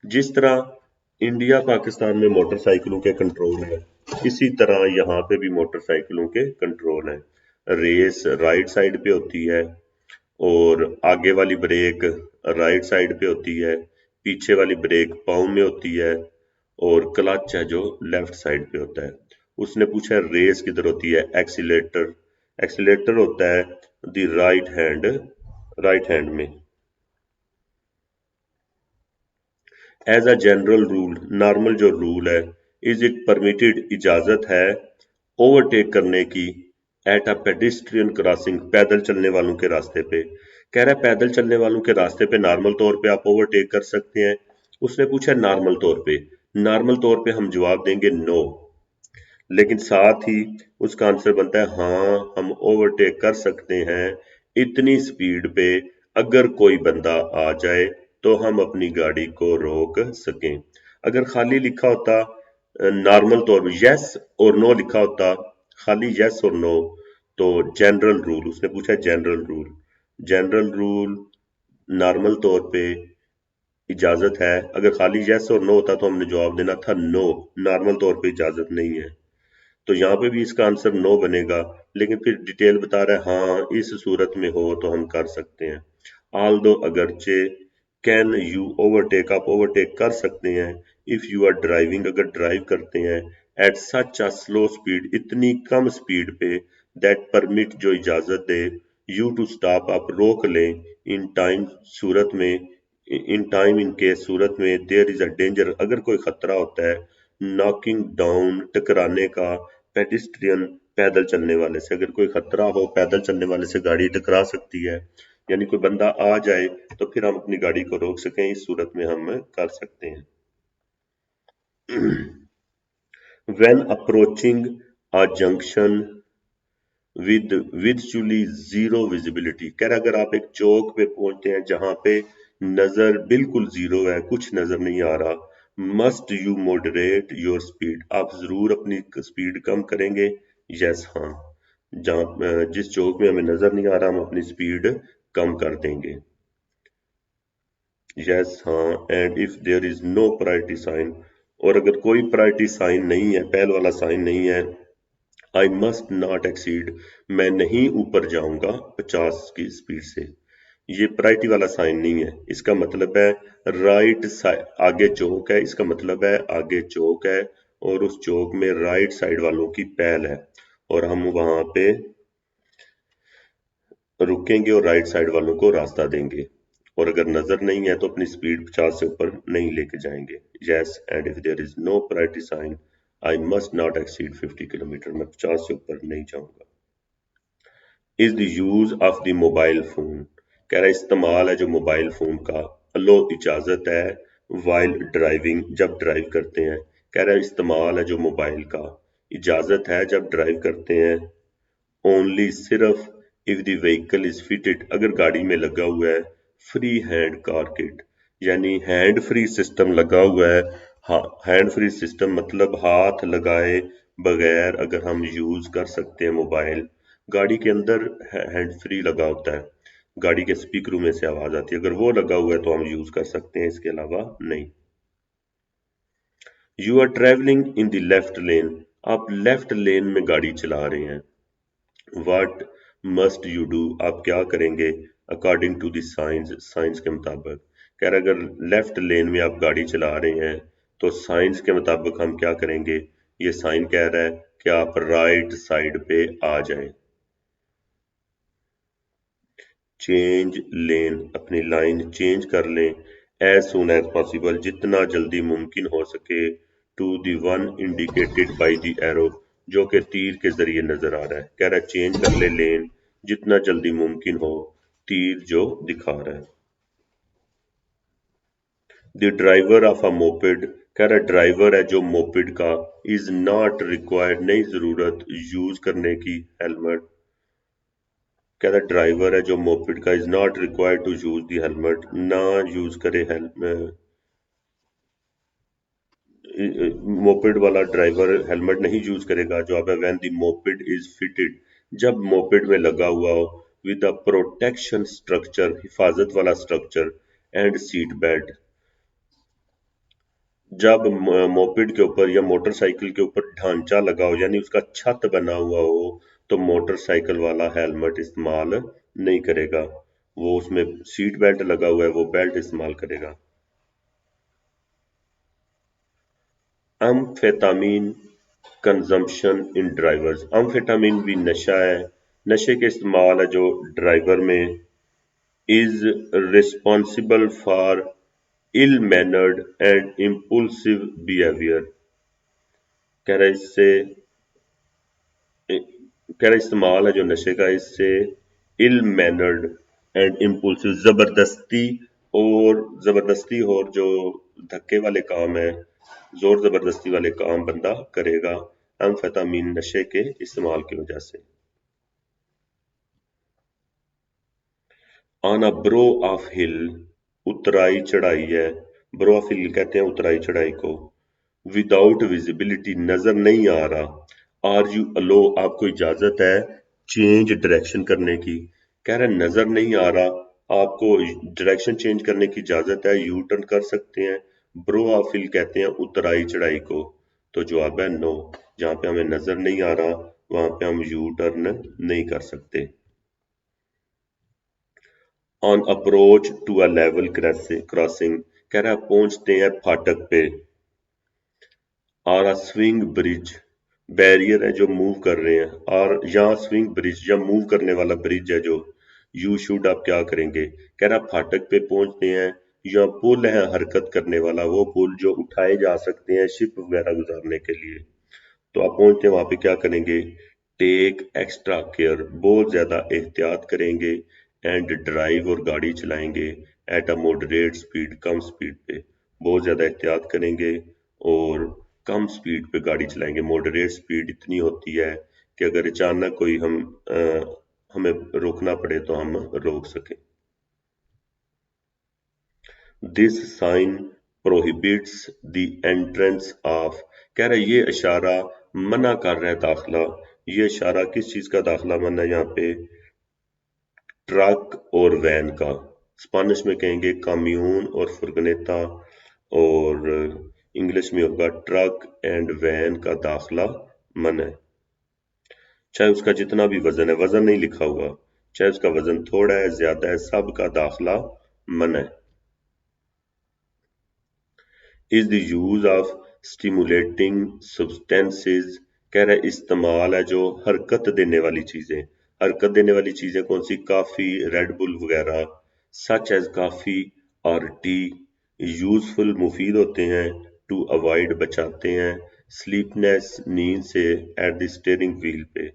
जिस तरह इंडिया पाकिस्तान में मोटरसाइकिलों के कंट्रोल है, इसी तरह यहाँ पे भी मोटरसाइकिलों के कंट्रोल है। रेस राइट साइड पे होती है और आगे वाली ब्रेक राइट साइड पे होती है, पीछे वाली ब्रेक पाँव में होती है और क्लच है जो लेफ्ट साइड पे होता है। उसने पूछा रेस किधर होती है, एक्सीलेटर, एक्सीलेटर होता है the right hand, right hand में। As a general rule, normal जो रूल है, इज इट परमिटेड, इजाजत है, ओवरटेक करने की, एट अ पेडिस्ट्रियन क्रॉसिंग, पैदल चलने वालों के रास्ते पे। कह रहा है पैदल चलने वालों के रास्ते पे नॉर्मल तौर पे आप ओवरटेक कर सकते हैं। उसने पूछा नॉर्मल तौर पे, नॉर्मल तौर पे हम जवाब देंगे नो, लेकिन साथ ही उसका आंसर बनता है हाँ हम ओवरटेक कर सकते हैं इतनी स्पीड पे, अगर कोई बंदा आ जाए तो हम अपनी गाड़ी को रोक सकें। अगर खाली लिखा होता नॉर्मल तौर पर यस और नो लिखा होता, खाली यस और नो, तो जनरल रूल, उसने पूछा general rule, general rule normal तौर पे इजाजत है, अगर खाली यस और नो होता तो हमने जवाब देना था नो, नॉर्मल तौर पे इजाजत नहीं है। तो यहाँ पे भी इसका आंसर नो बनेगा, लेकिन फिर डिटेल बता रहा है हाँ इस सूरत में हो तो हम कर सकते हैं। ऑल दो, अगरचे, कैन यू ओवरटेक, आप ओवरटेक कर सकते हैं, इफ यू आर ड्राइविंग, अगर ड्राइव करते हैं, at such a slow speed, इतनी कम स्पीड पे, दैट परमिट, जो इजाजत दे, यू टू स्टॉप, आप रोक लें, इन टाइम, सूरत में, इन टाइम, इन केस, सूरत में, देयर इज अ डेंजर, अगर कोई खतरा होता है, नॉकिंग डाउन, टकराने का, पेडिस्ट्रियन, पैदल चलने वाले से, अगर कोई खतरा हो पैदल चलने वाले से गाड़ी टकरा सकती है, यानी कोई बंदा आ जाए तो फिर हम अपनी गाड़ी को रोक सकें, इस सूरत में हम कर सकते हैं। When approaching a junction, with virtually zero visibility. कह रहा अगर आप एक चौक पे पहुंचते हैं जहां पे नजर बिल्कुल जीरो है, कुछ नजर नहीं आ रहा, must you moderate your speed, आप जरूर अपनी स्पीड कम करेंगे। यस हाँ, जिस चौक में हमें नजर नहीं आ रहा हम अपनी स्पीड कम कर देंगे। यस हाँ, and if there is no priority sign, और अगर कोई प्रायोरिटी साइन नहीं है, पहल वाला साइन नहीं है, आई मस्ट नॉट एक्सीड, मैं नहीं ऊपर जाऊंगा 50 की स्पीड से। ये प्रायोरिटी वाला साइन नहीं है, इसका मतलब है राइट साइड, आगे चौक है, इसका मतलब है आगे चौक है और उस चौक में राइट साइड वालों की पहल है और हम वहां पे रुकेंगे और राइट साइड वालों को रास्ता देंगे। और अगर नजर नहीं है तो अपनी स्पीड 50 से ऊपर नहीं लेके जाएंगे। Yes and if there is no priority sign I must not exceed 50 kilometre, मैं 50 से ऊपर नहीं जाऊंगा। Is the use of the mobile phone, कह रहा है इस्तेमाल है जो मोबाइल फोन का, लो इजाजत है वाइल ड्राइविंग, जब ड्राइव करते हैं। कह रहा है इस्तेमाल है जो मोबाइल का, इजाजत है जब ड्राइव करते हैं। ओनली सिर्फ if the vehicle is fitted, अगर गाड़ी में लगा हुआ है फ्री हैंड कार किट, यानी हैंड फ्री सिस्टम लगा हुआ है। हैंड फ्री सिस्टम मतलब हाथ लगाए बगैर अगर हम यूज कर सकते हैं मोबाइल। गाड़ी के अंदर हैंड फ्री लगा होता है, गाड़ी के स्पीकरों में से आवाज आती है, अगर वो लगा हुआ है तो हम यूज कर सकते हैं, इसके अलावा नहीं। You are travelling in the left lane, आप लेफ्ट लेन में गाड़ी चला रहे हैं। What must you do, आप क्या करेंगे according to the science, science के मुताबिक। कह रहा अगर लेफ्ट लेन में आप गाड़ी चला रहे हैं तो साइंस के मुताबिक हम क्या करेंगे, ये साइन कह रहा है कि आप राइट साइड पे आ जाएं। चेंज लेन, अपनी लाइन चेंज कर लें एज सुन एज पॉसिबल, जितना जल्दी मुमकिन हो सके, to the one indicated by the arrow, जो कि तीर के जरिए नजर आ रहा है। कह रहा है चेंज कर ले लेन जितना जल्दी मुमकिन हो, तीर जो दिखा रहा है। The driver of a moped, कह रहा है ड्राइवर है जो मोपेड का, इज नॉट रिक्वायर्ड, नहीं जरूरत यूज करने की हेलमेट। कह रहा है ड्राइवर है जो मोपेड का, is not required to use the helmet, ना यूज करे हेलमेट। मोपेड वाला ड्राइवर हेलमेट नहीं यूज करेगा। जवाब है when the moped is fitted, जब मोपेड में लगा हुआ हो, विद अ प्रोटेक्शन स्ट्रक्चर, हिफाजत वाला स्ट्रक्चर, एंड सीट बेल्ट, जब मोपेड के ऊपर या मोटरसाइकिल के ऊपर ढांचा लगा हो यानी उसका छत बना हुआ हो, तो मोटरसाइकिल वाला हेलमेट इस्तेमाल नहीं करेगा, वो उसमें सीट बेल्ट लगा हुआ है वो बेल्ट इस्तेमाल करेगा। अम्फेटामिन कंजम्पशन इन ड्राइवर्स, अम्फेटामिन भी नशा है, नशे के इस्तेमाल है जो ड्राइवर में। Is responsible for ill mannered and impulsive behaviour, कह रहा है इससे, कह रहा इस्तेमाल है जो नशे का, इससे इल मैनर्ड एंड इम्पुल्सिव, जबरदस्ती और जो धक्के वाले काम है, जोर जबरदस्ती वाले काम बंदा करेगा एम्फेटामिन नशे के इस्तेमाल की वजह से। ऑन अ ब्रो ऑफ हिल, उतराई चढ़ाई है, ब्रो ऑफ हिल कहते हैं उतराई चढ़ाई को। विदाउट विजिबिलिटी, नजर नहीं आ रहा। आर यू अलो, आपको इजाजत है चेंज डायरेक्शन करने की। कह रहा है नजर नहीं आ रहा, आपको डायरेक्शन चेंज करने की इजाजत है, यू टर्न कर सकते हैं। ब्रो ऑफ हिल कहते हैं उतराई चढ़ाई को, तो जवाब है नो, जहां पे हमें नजर नहीं आ रहा वहां पे हम यू टर्न नहीं कर सकते। On approach to a level crossing, कह रहा है पहुंचते हैं फाटक पे। और स्विंग ब्रिज, बैरियर है जो मूव कर रहे हैं, और यहाँ स्विंग ब्रिज या मूव करने वाला ब्रिज है जो, यू शुड आप क्या करेंगे। कह रहा फाटक पे पहुंचते हैं, या पुल है हरकत करने वाला, वो पुल जो उठाए जा सकते हैं शिप वगैरह गुजारने के लिए, तो आप पहुंचते हैं वहां पे क्या करेंगे, टेक एक्स्ट्रा केयर, बहुत ज्यादा एहतियात करेंगे, एंड ड्राइव और गाड़ी चलाएंगे at a moderate speed, come speed पे, बहुत ज्यादा एहतियात करेंगे और कम स्पीड पे गाड़ी चलाएंगे। मॉडरेट स्पीड इतनी होती है कि अगर अचानक कोई हमें रोकना पड़े तो हम रोक सकें। This sign prohibits the entrance of, कह रहा है ये इशारा मना कर रहा है दाखिला। ये इशारा किस चीज का दाखिला मना है यहाँ पे? ट्रक और वैन का। स्पेनिश में कहेंगे काम्यून और फुर्गनेता, और इंग्लिश में होगा ट्रक एंड वैन का दाखिला मना है। चाहे उसका जितना भी वजन है, वजन नहीं लिखा हुआ, चाहे उसका वजन थोड़ा है ज्यादा है, सब का दाखिला मना है। Is the use of stimulating substances, कह रहा है इस्तेमाल है जो हरकत देने वाली चीजें। हरकत देने वाली चीजें कौन सी? काफी, रेड बुल वगैरह। सच एज काफी और टी। यूजफुल मुफीद होते हैं। टू अवॉइड बचाते हैं। स्लीपनेस नींद से, एट द स्टीयरिंग व्हील पे।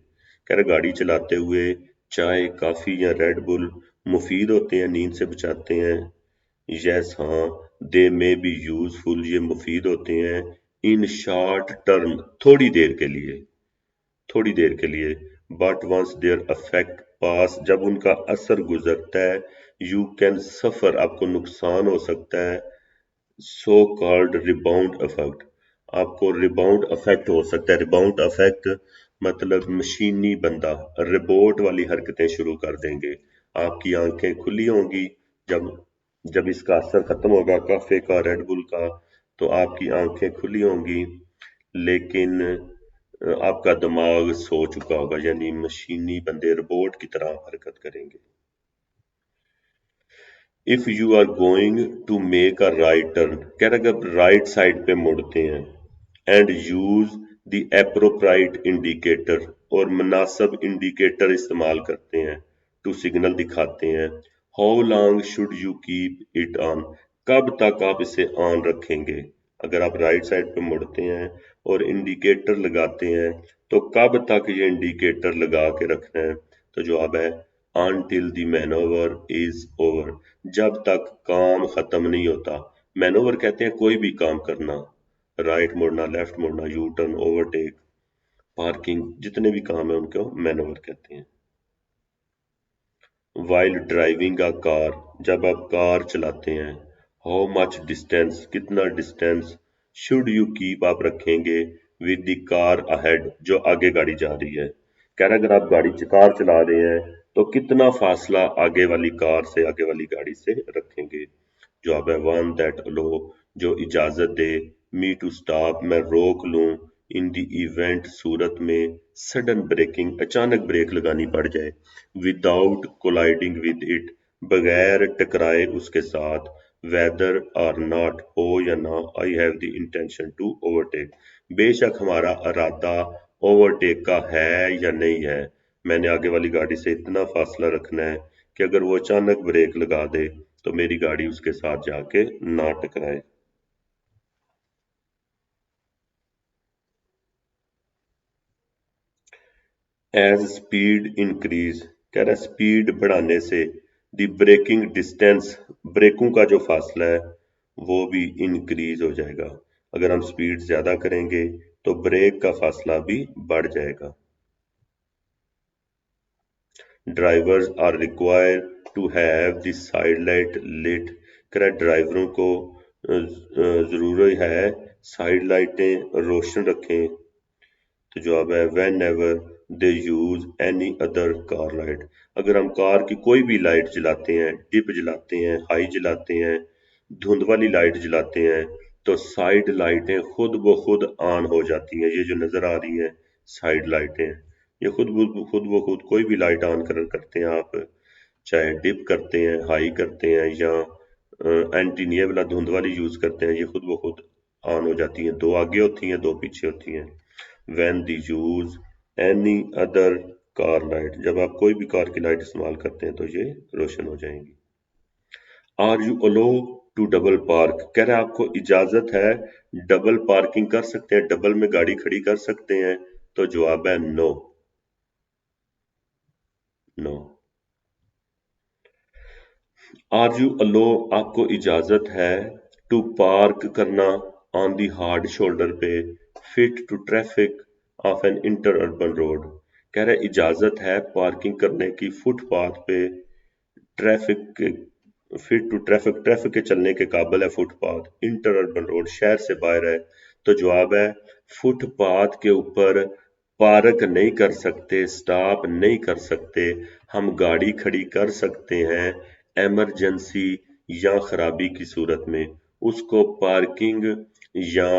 कह रहा गाड़ी चलाते हुए चाय, काफी या रेड बुल मुफीद होते हैं, नींद से बचाते हैं। यस हाँ, दे मे बी यूजफुल, ये मुफीद होते हैं। इन शॉर्ट टर्म, थोड़ी देर के लिए, थोड़ी देर के लिए। बट वंस देयर अफेक्ट पास, जब उनका असर गुजरता है। यू कैन सफर, आपको नुकसान हो सकता है। सो कॉल्ड रिबाउंड इफेक्ट, आपको रिबाउंड इफेक्ट हो सकता है। रिबाउंड इफेक्ट मतलब मशीनी बंदा रिपोर्ट वाली हरकतें शुरू कर देंगे। आपकी आंखें खुली होंगी जब जब इसका असर खत्म होगा काफे का, रेड बुल का, तो आपकी आंखें खुली होंगी, लेकिन आपका दिमाग सो चुका होगा, यानी मशीनी बंदे रोबोट की तरह हरकत करेंगे। If you are going to make a right turn, कह रहा है अगर राइट साइड पे मुड़ते हैं, and use the appropriate indicator, और मुनासिब इंडिकेटर इस्तेमाल करते हैं, टू सिग्नल दिखाते हैं। How long should you keep it on, कब तक आप इसे ऑन रखेंगे? अगर आप राइट साइड पे मुड़ते हैं और इंडिकेटर लगाते हैं, तो कब तक ये इंडिकेटर लगा के रखना है? तो जवाब है until the maneuver is over, जब तक काम खत्म नहीं होता। मैनोवर कहते हैं कोई भी काम करना, राइट मुड़ना, लेफ्ट मुड़ना, यू टर्न, ओवरटेक, पार्किंग, जितने भी काम है उनको मैनोवर कहते हैं। वाइल ड्राइविंग अ कार, जब आप कार चलाते हैं। हाउ मच डिस्टेंस, कितना डिस्टेंस। शुड यू कीप, आप रखेंगे, विद द कार अहेड, जो आगे गाड़ी जा रही है। कह रहा अगर आप कार चला रहे हैं तो कितना फासला आगे वाली कार से, आगे वाली गाड़ी से रखेंगे। जवाब है वन दैट अलो, जो इजाजत दे, मी टू स्टॉप, मैं रोक लूं, इन द इवेंट, सूरत में, सडन ब्रेकिंग, अचानक ब्रेक लगानी पड़ जाए, विदाउट कोलाइडिंग विद इट, बगैर टकराए उसके साथ, वेदर और नॉट, हो या ना, I have the intention to overtake, बेशक हमारा इरादा ओवरटेक का है या नहीं है, मैंने आगे वाली गाड़ी से इतना फासला रखना है कि अगर वो अचानक ब्रेक लगा दे तो मेरी गाड़ी उसके साथ जाके ना टकराए। एज स्पीड इंक्रीज, कह रहा है स्पीड बढ़ाने से, द ब्रेकिंग डिस्टेंस, ब्रेकों का जो फासला है वो भी इंक्रीज हो जाएगा। अगर हम स्पीड ज्यादा करेंगे तो ब्रेक का फासला भी बढ़ जाएगा। Drivers are required to have the side light lit, कह रहा है ड्राइवरों को जरूरी है साइड लाइटें रोशन रखें। तो जवाब है when ever they use any other car light, अगर हम कार की कोई भी लाइट जलाते हैं, डिप जलाते हैं, हाई जलाते हैं, धुंध वाली लाइट जलाते हैं, तो साइड लाइटें खुद ब खुद ऑन हो जाती हैं। ये जो नजर आ रही हैं साइड लाइटें, ये खुद ब खुद कोई भी लाइट ऑन करते हैं आप, चाहे डिप करते हैं, हाई करते हैं, या एंटीनियर वाला धुंध वाली यूज करते हैं, ये खुद ब खुद ऑन हो जाती हैं। दो आगे होती हैं, दो पीछे होती हैं। when the use any other car light, जब आप कोई भी कार की लाइट इस्तेमाल करते हैं तो ये रोशन हो जाएंगी। Are you allowed to double park, कह रहे हैं आपको इजाजत है डबल पार्किंग कर सकते हैं, डबल में गाड़ी खड़ी कर सकते हैं। तो जवाब है no, no. Are you allowed, आपको इजाजत है, टू पार्क करना, ऑन दी हार्ड शोल्डर पे, fit to traffic of an interurban road, कह रहे इजाज़त है पार्किंग करने की फुटपाथ पे, ट्रैफिक के फिट टू ट्रैफिक के चलने के काबिल है फुटपाथ, इंटर अर्बन रोड शहर से बाहर है। तो जवाब है फुटपाथ के ऊपर पार्क नहीं कर सकते, स्टॉप नहीं कर सकते, हम गाड़ी खड़ी कर सकते हैं इमरजेंसी या खराबी की सूरत में। उसको या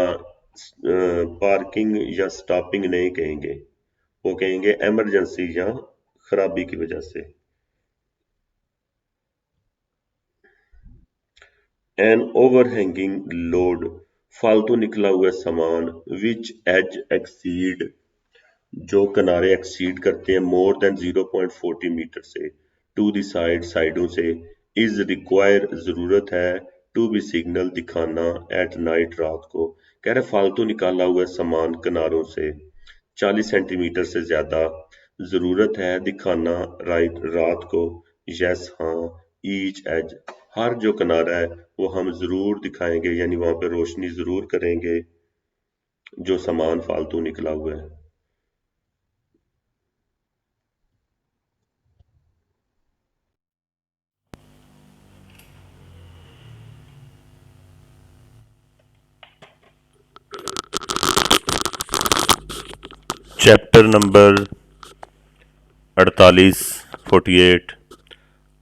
पार्किंग या स्टॉपिंग नहीं कहेंगे, वो कहेंगे इमरजेंसी या खराबी की वजह से। एन ओवरहैंगिंग लोड, फालतू निकला हुआ सामान, विच एज एक्सीड, जो किनारे एक्सीड करते हैं मोर देन 0.40 मीटर से, टू द साइडों से, इज रिक्वायर जरूरत है, टू बी सिग्नल दिखाना एट नाइट रात को। कह रहे फालतू निकाला हुआ सामान किनारों से 40 सेंटीमीटर से ज्यादा जरूरत है दिखाना रात को। यस हाँ, ईच एज, हर जो किनारा है वो हम जरूर दिखाएंगे, यानी वहां पे रोशनी जरूर करेंगे जो सामान फालतू निकला हुआ है। Chapter number 48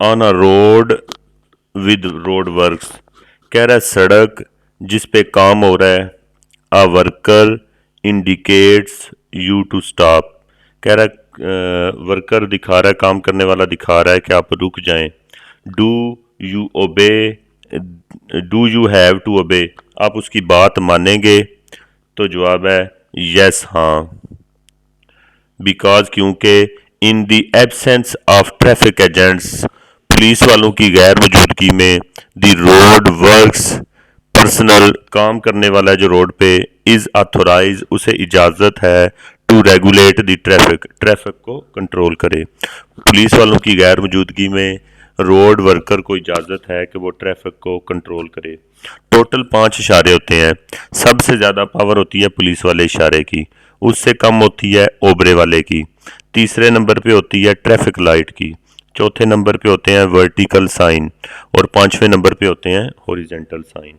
on a road with road works, कह रहा है सड़क जिस पे काम हो रहा है, a worker indicates you to stop, कह रहा है वर्कर दिखा रहा है, काम करने वाला दिखा रहा है कि आप रुक जाएं। Do you obey, do you have to obey, आप उसकी बात मानेंगे? तो जवाब है यस हाँ, बिकॉज क्योंकि in the absence of traffic agents, police वालों की गैर मौजूदगी में, द रोड वर्क्स पर्सनल, काम करने वाला जो रोड पे, इज ऑथोराइज, उसे इजाज़त है, टू रेगुलेट द ट्रैफिक को कंट्रोल करे। पुलिस वालों की गैर मौजूदगी में रोड वर्कर को इजाज़त है कि वो ट्रैफिक को कंट्रोल करे। टोटल 5 इशारे होते हैं। सबसे ज़्यादा पावर होती है पुलिस वाले इशारे की, उससे कम होती है ओबरे वाले की। तीसरे नंबर पे होती है ट्रैफिक लाइट की। चौथे नंबर पे होते हैं वर्टिकल साइन और पांचवें नंबर पे होते हैं horizontal sign.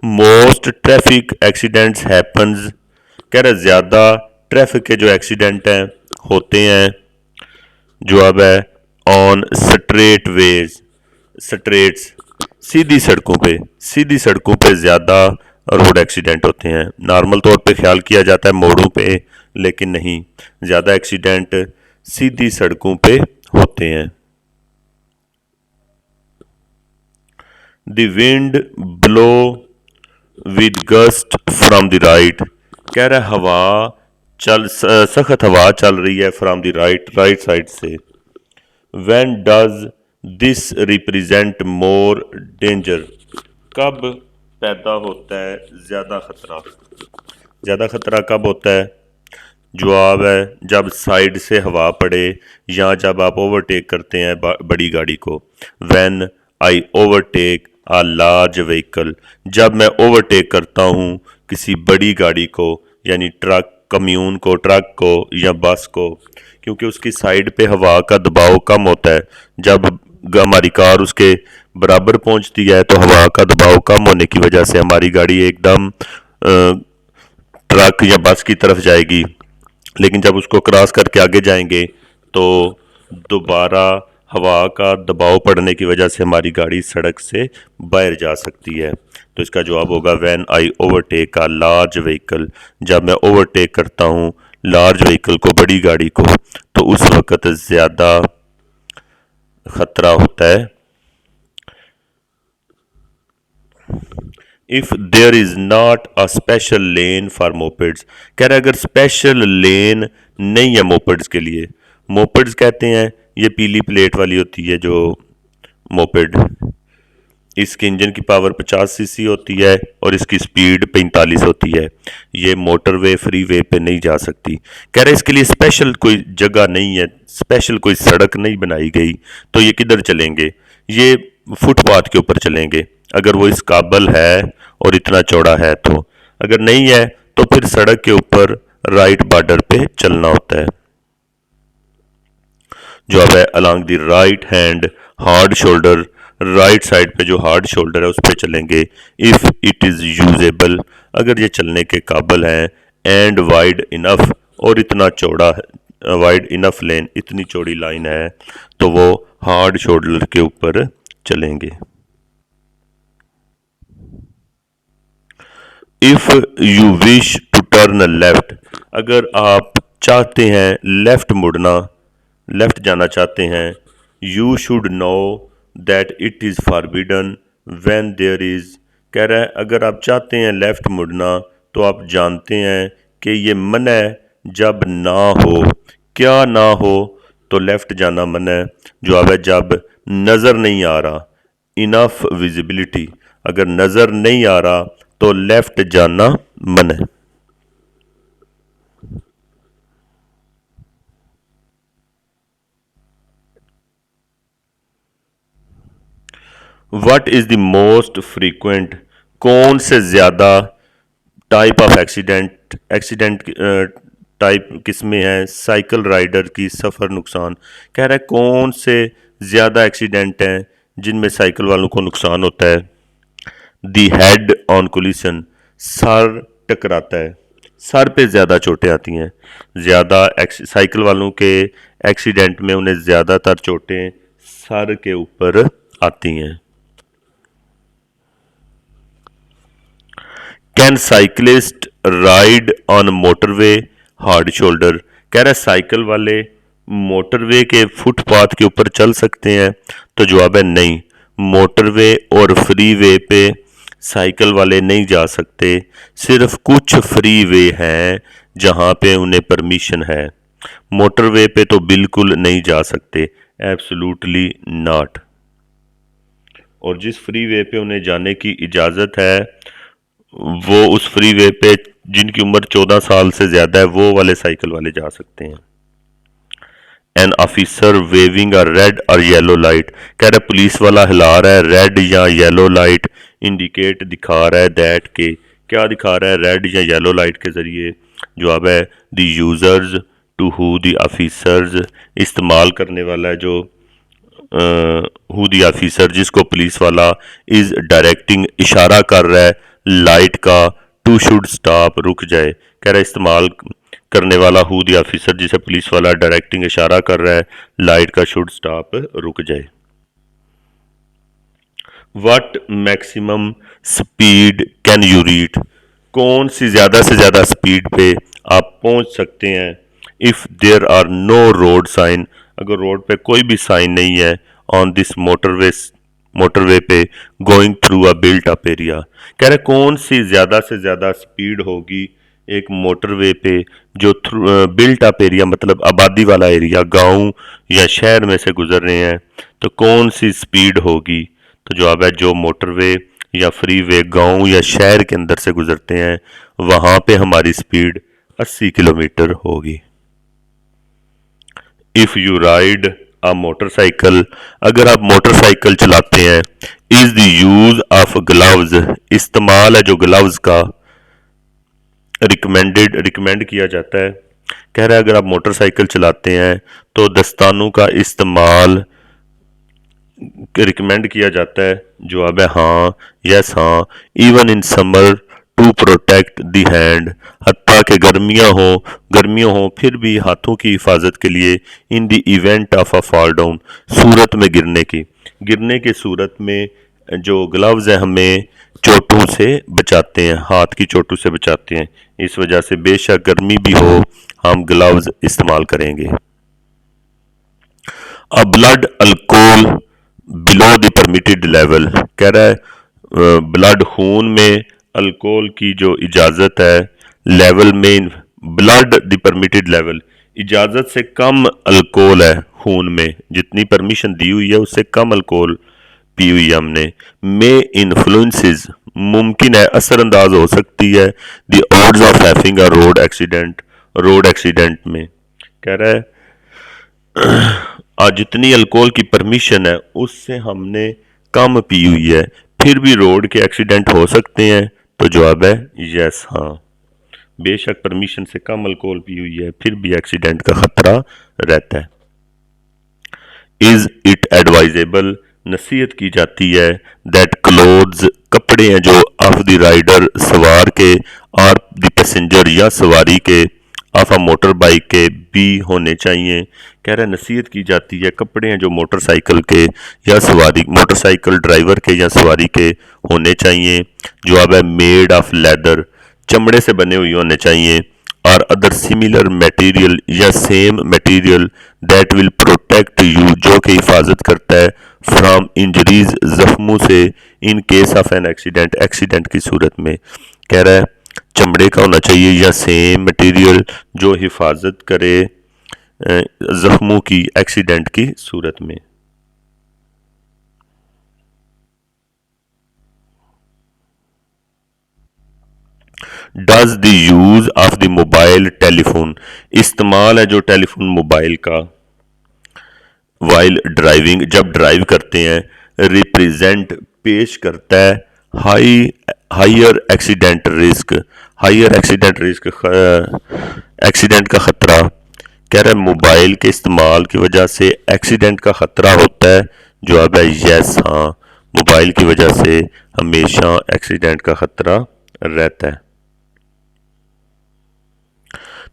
Most traffic accidents happens, कह रहे ज़्यादा ट्रैफिक के जो एक्सीडेंट हैं होते हैं, जवाब है ऑन स्ट्रेट वेज, स्ट्रेट्स, सीधी सड़कों पे ज़्यादा रोड एक्सीडेंट होते हैं। नॉर्मल तौर पे ख्याल किया जाता है मोड़ों पे, लेकिन नहीं, ज़्यादा एक्सीडेंट सीधी सड़कों पे होते हैं। The wind blow with gust from the right, कह रहा है हवा सख्त हवा चल रही है फ्रॉम द राइट साइड से। When does this represent more danger, कब पैदा होता है ज़्यादा खतरा? ज़्यादा खतरा कब होता है? जवाब है जब साइड से हवा पड़े या जब आप ओवरटेक करते हैं बड़ी गाड़ी को। When I overtake a large vehicle, जब मैं ओवरटेक करता हूँ किसी बड़ी गाड़ी को, यानी कम्यून को, ट्रक को या बस को, क्योंकि उसकी साइड पे हवा का दबाव कम होता है। जब हमारी कार उसके बराबर पहुंचती है तो हवा का दबाव कम होने की वजह से हमारी गाड़ी एकदम ट्रक या बस की तरफ जाएगी, लेकिन जब उसको क्रॉस करके आगे जाएंगे तो दोबारा हवा का दबाव पड़ने की वजह से हमारी गाड़ी सड़क से बाहर जा सकती है। तो इसका जवाब होगा when I overtake a large vehicle, जब मैं ओवरटेक करता हूँ लार्ज व्हीकल को, बड़ी गाड़ी को, तो उस वक़्त ज़्यादा खतरा होता है। If there is not a special lane for mopeds, कह रहे अगर स्पेशल लेन नहीं है मोपेड्स के लिए, मोपेड्स कहते हैं ये पीली प्लेट वाली होती है जो मोपेड, इसके इंजन की पावर 50 सीसी होती है और इसकी स्पीड 45 होती है। ये मोटरवे फ्री वे पे नहीं जा सकती। कह रहे इसके लिए स्पेशल कोई जगह नहीं है, स्पेशल कोई सड़क नहीं बनाई गई, तो ये किधर चलेंगे? ये फुटपाथ के ऊपर चलेंगे। अगर वो इस काबिल है और इतना चौड़ा है तो, अगर नहीं है तो फिर सड़क के ऊपर राइट बॉर्डर पे चलना होता है। जो अब है along the right hand hard shoulder, right side पे जो हार्ड शोल्डर है उस पर चलेंगे। इफ़ इट इज़ यूजेबल, अगर ये चलने के काबिल है, एंड वाइड इनफ, और इतना चौड़ा है, वाइड इनफ लेन, इतनी चौड़ी लाइन है तो वो हार्ड शोल्डर के ऊपर चलेंगे। If you wish to turn left, अगर आप चाहते हैं लेफ्ट मुड़ना, लेफ्ट जाना चाहते हैं, you should know that it is forbidden when there is, कह रहा है अगर आप चाहते हैं लेफ्ट मुड़ना तो आप जानते हैं कि ये मना है जब ना हो। क्या ना हो? तो लेफ्ट जाना मना है। जवाब है जब नज़र नहीं आ रहा, इनफ विजिबिलिटी, अगर नज़र नहीं आ रहा तो लेफ्ट जाना मना है। What is the most frequent, कौन से ज़्यादा टाइप ऑफ एक्सीडेंट टाइप किस्में हैं साइकिल राइडर की सफ़र नुकसान, कह रहा है कौन से ज़्यादा एक्सीडेंट हैं जिनमें साइकिल वालों को नुकसान होता है। दी हेड ऑन कोलिशन, सर टकराता है, सर पे ज़्यादा चोटें आती हैं, ज़्यादा साइकिल वालों के एक्सीडेंट में उन्हें ज़्यादातर चोटें सर के ऊपर आती हैं। Can cyclist ride on motorway hard shoulder, कह रहा है साइकिल वाले मोटरवे के फुटपाथ के ऊपर चल सकते हैं, तो जवाब है नहीं। मोटरवे और फ्री वे पे साइकिल वाले नहीं जा सकते, सिर्फ कुछ फ्री वे हैं जहां पे उन्हें परमिशन है, मोटरवे पे तो बिल्कुल नहीं जा सकते, एब्सोल्युटली नॉट। और जिस फ्री वे पे उन्हें जाने की इजाज़त है वो उस फ्री वे पे जिनकी उम्र 14 साल से ज़्यादा है वो वाले साइकिल वाले जा सकते हैं। An officer waving a red और येलो लाइट, कह रहा है पुलिस वाला हिला रहा है रेड या येलो लाइट, इंडिकेट दिखा रहा है दैट के, क्या दिखा रहा है रेड या येलो लाइट के ज़रिए। जवाब है the users to who the officers, इस्तेमाल करने वाला है जो हु द ऑफिसर जिसको पुलिस वाला इज़ डायरेक्टिंग इशारा कर रहा है लाइट का, टू शुड स्टॉप रुक जाए, कह रहा है इस्तेमाल करने वाला हु द ऑफिसर जिसे पुलिस वाला डायरेक्टिंग इशारा कर रहा है लाइट का शुड स्टॉप रुक जाए। What maximum speed can you read, कौन सी ज़्यादा से ज़्यादा स्पीड पे आप पहुंच सकते हैं। If there are no road sign, अगर रोड पे कोई भी साइन नहीं है, ऑन दिस मोटरवे पे going through a built up area, कह रहे कौन सी ज़्यादा से ज़्यादा स्पीड होगी एक मोटरवे पे जो बिल्ट अप एरिया मतलब आबादी वाला एरिया गांव या शहर में से गुजर रहे हैं, तो कौन सी स्पीड होगी। तो जवाब है जो मोटरवे या फ्री वे गाँव या शहर के अंदर से गुजरते हैं वहाँ पे हमारी स्पीड 80 किलोमीटर होगी। If you ride a motorcycle, अगर आप मोटरसाइकिल चलाते हैं, is the use of gloves, इस्तेमाल है जो ग्लव्स का रिकमेंड किया जाता है, कह रहा है अगर आप मोटरसाइकिल चलाते हैं तो दस्तानों का इस्तेमाल रिकमेंड किया जाता है। जवाब है हाँ, यस हाँ। Even in summer to protect the hand, हत्ता के गर्मियों हो फिर भी हाथों की हिफाजत के लिए। In the event of a fall down, सूरत में गिरने की सूरत में जो ग्लव्स हैं हमें चोटों से बचाते हैं, हाथ की चोटों से बचाते हैं, इस वजह से बेशक गर्मी भी हो हम ग्लव्स इस्तेमाल करेंगे। अ blood alcohol below the permitted level, कह रहा है ब्लड खून में अल्कोहल की जो इजाज़त है लेवल में, ब्लड द परमिटेड लेवल, इजाज़त से कम अल्कोहल है खून में, जितनी परमिशन दी हुई है उससे कम अल्कोहल पी हुई है हमने। मे इन्फ्लुएंसेस, मुमकिन है असरअंदाज हो सकती है the odds of having a road accident में, कह रहा है जितनी अल्कोहल की परमिशन है उससे हमने कम पी हुई है, फिर भी रोड के एक्सीडेंट हो सकते हैं, तो जवाब है यस, हाँ। बेशक परमिशन से कम अल्कोहल पी हुई है, फिर भी एक्सीडेंट का खतरा रहता है। इज इट एडवाइजेबल, नसीहत की जाती है, दैट क्लोथ्स, कपड़े हैं जो, ऑफ द राइडर, सवार के, और द पैसेंजर, या सवारी के, ऑफ अ मोटर बाइक के भी होने चाहिए। कह रहा है नसीहत की जाती है, कपड़े हैं जो मोटरसाइकिल के या सवारी, मोटरसाइकिल ड्राइवर के या सवारी के होने चाहिए। जवाब है मेड ऑफ लेदर, चमड़े से बने हुए होने चाहिए, और अदर सिमिलर मटेरियल, या same material, that will protect you, जो कि हिफाजत करता है, फ्रॉम इंजरीज, जख्मों से, in case of an accident, accident की सूरत में। कह रहा है चमड़े का होना चाहिए या सेम मटेरियल जो हिफाजत करे जख्मों की एक्सीडेंट की सूरत में। Does the use of the mobile telephone, इस्तेमाल है जो टेलीफोन मोबाइल का, वाइल ड्राइविंग, जब ड्राइव करते हैं, रिप्रेजेंट, पेश करता है, higher accident risk, higher accident risk, accident का खतरा। कह रहा है मोबाइल के इस्तेमाल की वजह से एक्सीडेंट का खतरा होता है। जवाब है यस, हाँ, मोबाइल की वजह से हमेशा एक्सीडेंट का खतरा रहता है।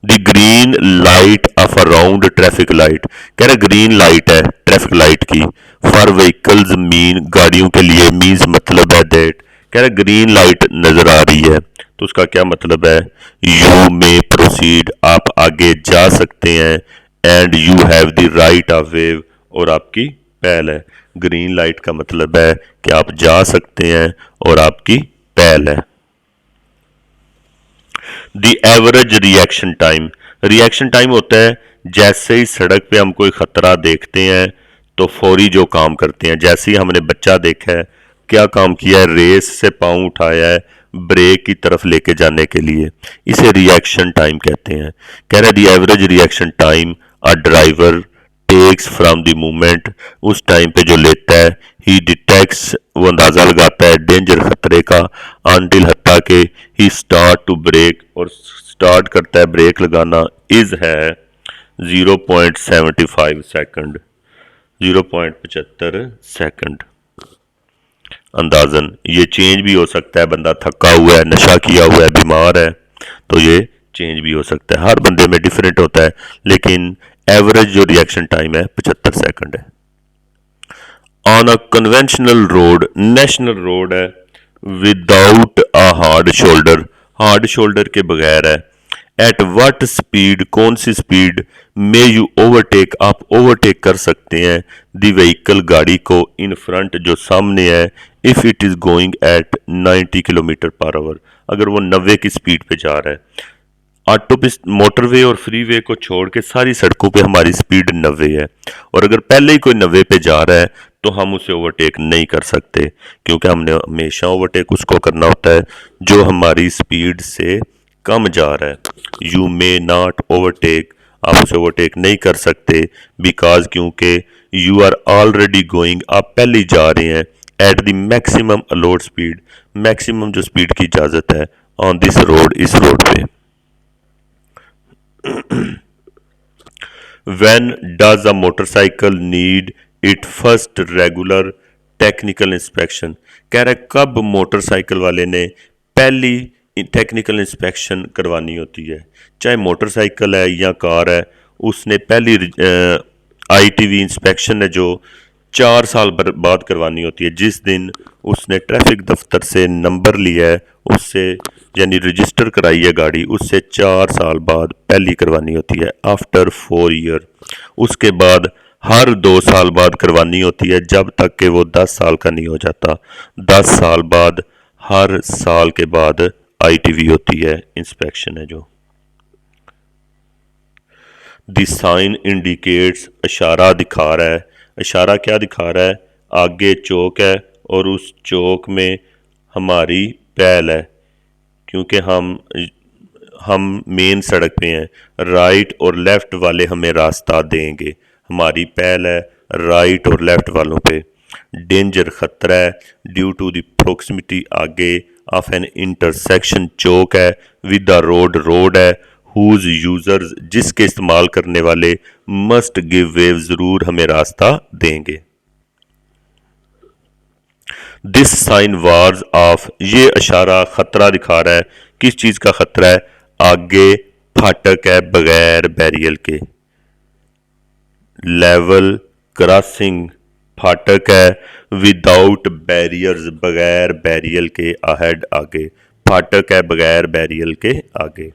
The green light of around traffic light, कह रहे ग्रीन लाइट है ट्रैफिक लाइट की, फॉर व्हीकल्स मीन, गाड़ियों के लिए, मीन्स मतलब है दैट, कह रहे ग्रीन लाइट नजर आ रही है तो उसका क्या मतलब है, यू मे प्रोसीड, आप आगे जा सकते हैं, and you have the right of वे, और आपकी पहल है। ग्रीन लाइट का मतलब है कि आप जा सकते हैं और आपकी पहल है। द एवरेज रिएक्शन टाइम होता है जैसे ही सड़क पे हम कोई खतरा देखते हैं तो फौरी जो काम करते हैं, जैसे ही हमने बच्चा देखा है, क्या काम किया है, रेस से पांव उठाया है ब्रेक की तरफ लेके जाने के लिए, इसे रिएक्शन टाइम कहते हैं। कह रहे the average reaction time a driver takes from the movement, उस टाइम पे जो लेता है, ही डिटेक्ट्स, वो अंदाजा लगाता है, डेंजर खतरे का, अनटिल हत्ता के, ही स्टार्ट टू ब्रेक, और स्टार्ट करता है ब्रेक लगाना, इज है 0.75 सेकंड, 0.75 सेकंड। अंदाजन ये चेंज भी हो सकता है, बंदा थका हुआ है, नशा किया हुआ है, बीमार है, तो ये चेंज भी हो सकता है, हर बंदे में डिफरेंट होता है, लेकिन एवरेज जो रिएक्शन टाइम है 75 सेकंड है। On a conventional road, national road है, विदाउट अ हार्ड शोल्डर के बगैर है, एट वट स्पीड, कौन सी स्पीड, मे यू ओवरटेक, आप ओवरटेक कर सकते हैं, द व्हीकल, गाड़ी को, इन फ्रंट, जो सामने है, if it is going at 90 kilometre per our, अगर वो 90 की स्पीड पे जा रहा है। मोटरवे और फ्रीवे को छोड़ के सारी सड़कों पे हमारी स्पीड 90 है, और अगर पहले ही कोई 90 पे जा रहा है तो हम उसे ओवरटेक नहीं कर सकते, क्योंकि हमने हमेशा ओवरटेक उसको करना होता है जो हमारी स्पीड से कम जा रहा है। यू मे नॉट ओवरटेक, आप उसे ओवरटेक नहीं कर सकते, बिकॉज, क्योंकि यू आर ऑलरेडी गोइंग, आप पहले ही जा रहे हैं, at the maximum allowed speed, maximum जो स्पीड की इजाज़त है, ऑन दिस रोड, इस रोड पे। When does a motorcycle need its first regular technical inspection? कह रहा है कब मोटरसाइकिल वाले ने पहली टेक्निकल इंस्पेक्शन करवानी होती है, चाहे मोटरसाइकिल है या कार है, उसने पहली ITV इंस्पेक्शन है जो 4 साल बाद करवानी होती है, जिस दिन उसने ट्रैफिक दफ्तर से नंबर लिया है उससे, यानी रजिस्टर कराई है गाड़ी, उससे 4 साल बाद पहली करवानी होती है, आफ्टर 4 ईयर। उसके बाद हर 2 साल बाद करवानी होती है, जब तक कि वो 10 साल का नहीं हो जाता। 10 साल बाद, हर साल के बाद ITV होती है, इंस्पेक्शन है जो। द साइन इंडिकेट्स, इशारा दिखा रहा है, इशारा क्या दिखा रहा है, आगे चौक है और उस चौक में हमारी पहल है, क्योंकि हम मेन सड़क पे हैं, राइट और लेफ़्ट वाले हमें रास्ता देंगे, हमारी पहल है राइट और लेफ़्ट वालों पे। डेंजर खतरा है, ड्यू टू द प्रोक्सिमिटी आगे ऑफ एन इंटरसेक्शन चौक है, विद द रोड रोड है, हुज यूजर्स जिसके इस्तेमाल करने वाले मस्ट गिव वेव जरूर हमें रास्ता देंगे। दिस साइन वार्स ऑफ ये इशारा खतरा दिखा रहा है, किस चीज का खतरा है, आगे फाटक है बगैर बैरियल के, लेवल क्रॉसिंग फाटक है विदाउट बैरियर्स बगैर बैरियल के, अहेड आगे, फाटक है बगैर बैरियल के आगे।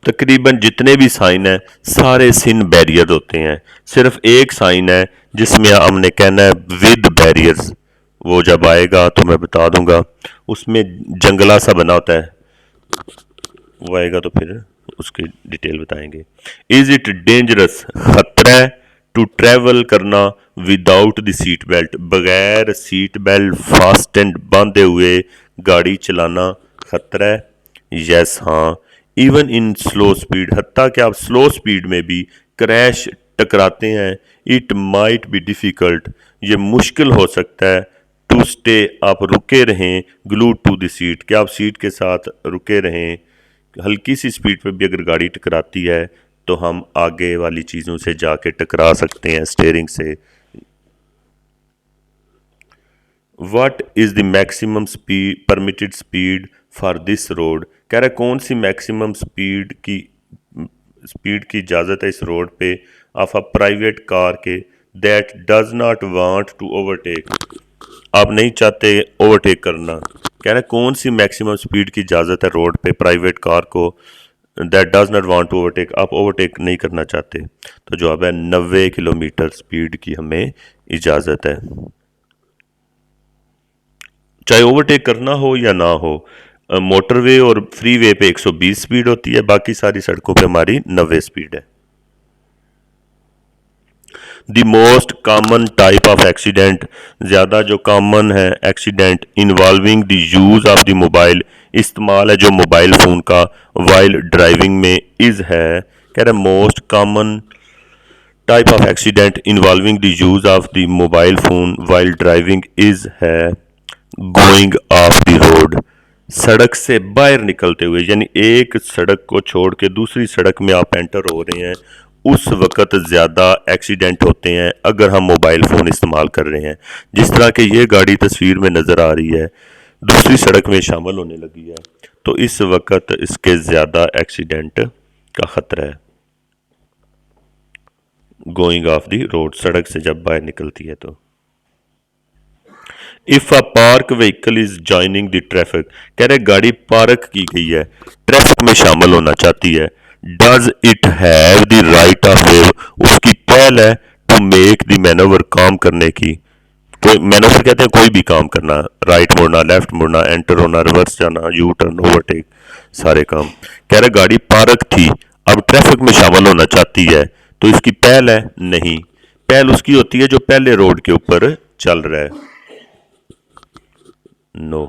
तकरीबन जितने भी साइन हैं सारे सिन बैरियर होते हैं, सिर्फ एक साइन है जिसमें हमने कहना है विद बैरियर्स, वो जब आएगा तो मैं बता दूंगा, उसमें जंगला सा बना होता है, वो आएगा तो फिर उसकी डिटेल बताएंगे। इज इट डेंजरस खतरा है, टू ट्रेवल करना विदाउट द सीट बेल्ट बगैर सीट बेल्ट फास्ट एंड बांधे हुए गाड़ी चलाना खतरा है, यस हाँ। इवन इन स्लो स्पीड हत्ता कि आप स्लो स्पीड में भी क्रैश टकराते हैं, इट माइट बी डिफ़िकल्ट ये मुश्किल हो सकता है, टू स्टे आप रुके रहें, ग्लू टू द सीट कि आप सीट के साथ रुके रहें, हल्की सी स्पीड पे भी अगर गाड़ी टकराती है तो हम आगे वाली चीज़ों से जाके टकरा सकते हैं स्टीयरिंग से। What is the maximum speed permitted speed for this road, कह रहा है कौन सी मैक्सिमम स्पीड की इजाज़त है इस रोड पे, ऑफ अ प्राइवेट कार के, that does not want to overtake आप नहीं चाहते ओवरटेक करना, कह रहा है कौन सी मैक्सिमम स्पीड की इजाज़त है रोड पे प्राइवेट कार को, that does not want to overtake आप ओवरटेक नहीं करना चाहते, तो जवाब है 90 किलोमीटर स्पीड की हमें इजाज़त है, चाहे ओवरटेक करना हो या ना हो। मोटरवे और फ्री वे पे 120 स्पीड होती है, बाकी सारी सड़कों पे हमारी 90 स्पीड है। The most common type of accident ज़्यादा जो कॉमन है accident involving the use of the mobile इस्तेमाल है जो मोबाइल फ़ोन का वाइल ड्राइविंग में इज़ है, कह रहे most common type of accident involving the use of the mobile phone while driving is है गोइंग ऑफ द रोड सड़क से बाहर निकलते हुए, यानी एक सड़क को छोड़ के दूसरी सड़क में आप एंटर हो रहे हैं उस वक़्त ज़्यादा एक्सीडेंट होते हैं अगर हम मोबाइल फ़ोन इस्तेमाल कर रहे हैं। जिस तरह के ये गाड़ी तस्वीर में नज़र आ रही है दूसरी सड़क में शामिल होने लगी है तो इस वक़्त इसके ज़्यादा एक्सीडेंट का ख़तरा है। गोइंग ऑफ द रोड सड़क से जब बाहर निकलती है तो। If a park vehicle is joining the traffic, कह रहे गाड़ी पार्क की गई है ट्रैफिक में शामिल होना चाहती है, does it have the right of वे उसकी पहल है टू मेक द मैनोवर काम करने की, कोई मैनोवर कहते हैं कोई भी काम करना, राइट मुड़ना लेफ्ट मुड़ना एंटर होना रिवर्स जाना यू टर्न ओवरटेक सारे काम, कह रहे गाड़ी पार्क थी अब ट्रैफिक में शामिल होना चाहती है तो इसकी पहल है नहीं, पहल उसकी होती है जो पहले रोड के ऊपर चल रहा है, नो।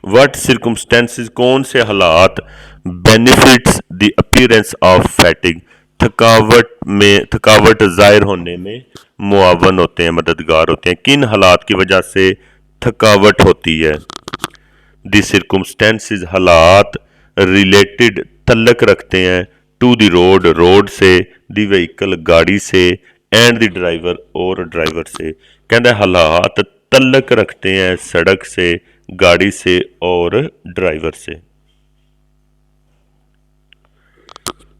वट सर्कमस्टेंसेस कौन से हालात benefits the appearance of fatigue थकावट जाहिर होने में मुआवन होते हैं मददगार होते हैं, किन हालात की वजह से थकावट होती है, द सर्कमस्टेंसेस हालात रिलेटेड तल्लक रखते हैं टू द रोड रोड से, द व्हीकल गाड़ी से, एंड द ड्राइवर और ड्राइवर से, कहते हालात तल्लक रखते हैं सड़क से गाड़ी से और ड्राइवर से।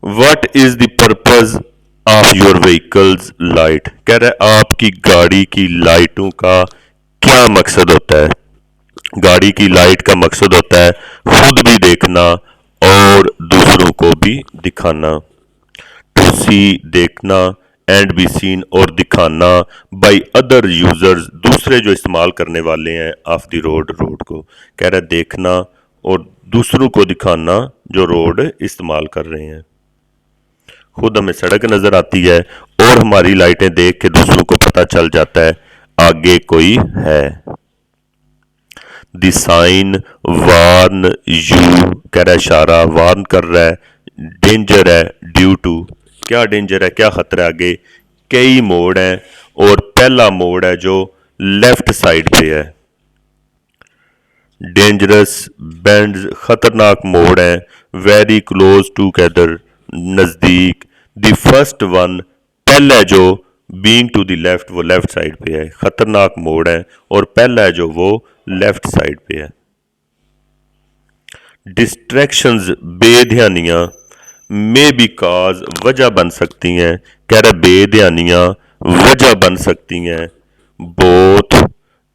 What is the purpose of your vehicles light, कह रहा है आपकी गाड़ी की लाइटों का क्या मकसद होता है, गाड़ी की लाइट का मकसद होता है खुद भी देखना और दूसरों को भी दिखाना, टू सी देखना एंड बी सीन और दिखाना बाई अदर यूजर्स दूसरे जो इस्तेमाल करने वाले हैं ऑफ द रोड रोड को, कह रहा है देखना और दूसरों को दिखाना जो रोड इस्तेमाल कर रहे हैं। खुद हमें सड़क नज़र आती है और हमारी लाइटें देख के दूसरों को पता चल जाता है आगे कोई है। द साइन वार्न यू, कह रहा है इशारा वार्न कर रहा है, डेंजर है ड्यू टू, क्या डेंजर है, क्या खतरा है आगे। कई मोड़ हैं और पहला मोड़ है जो लेफ्ट साइड पे है। डेंजरस बेंड्स खतरनाक मोड़ हैं। वेरी क्लोज टूगेदर नज़दीक। द फर्स्ट वन पहला जो बीइंग टू द लेफ्ट वो लेफ्ट साइड पे है। खतरनाक मोड़ है और पहला है जो वो लेफ्ट साइड पे है। डिस्ट्रैक्शंस बेध्यानियाँ मे बी काज वजह बन सकती हैं। कह रहा बेध्यानियाँ वजह बन सकती हैं। बोथ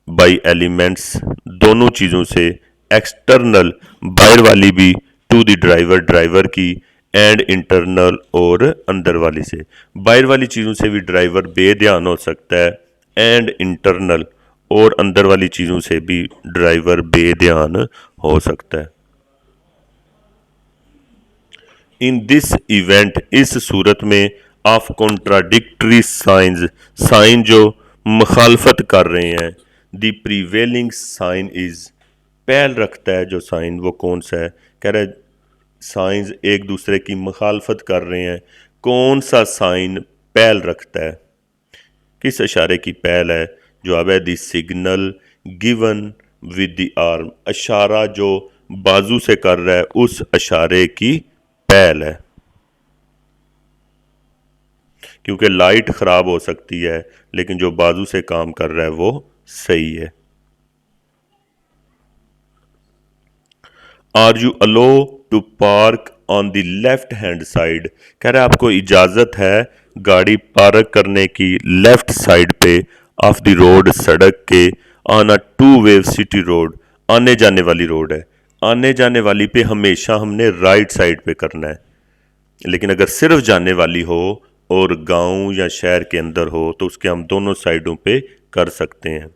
बाई एलिमेंट्स दोनों चीज़ों से। एक्सटर्नल बाहर वाली भी टू द ड्राइवर ड्राइवर की। एंड इंटरनल और अंदर वाली से। बाहर वाली चीज़ों से भी ड्राइवर बेध्यान हो सकता है। एंड इंटरनल और अंदर वाली चीज़ों से भी ड्राइवर बेध्यान हो सकता है। इन दिस इवेंट इस सूरत में ऑफ कॉन्ट्राडिक्टरी साइंस साइन जो मुखालफत कर रहे हैं। द प्रीवेलिंग साइन इज पहल रखता है जो साइन वो कौन सा है। कह रहा है साइंस एक दूसरे की मुखालफत कर रहे हैं। कौन सा साइन पहल रखता है, किस इशारे की पहल है। जवाब है the signal given with the arm. इशारा जो बाजू से कर रहा है उस इशारे की पहल है। क्योंकि लाइट खराब हो सकती है लेकिन जो बाजू से काम कर रहा है वो सही है। Are you allowed to park on the left hand side. कह रहा है आपको इजाज़त है गाड़ी पार्क करने की लेफ्ट साइड पे ऑफ द रोड सड़क के। On a two way city road आने जाने वाली रोड है। आने जाने वाली पे हमेशा हमने राइट साइड पे करना है। लेकिन अगर सिर्फ जाने वाली हो और गांव या शहर के अंदर हो तो उसके हम दोनों साइडों पे कर सकते हैं।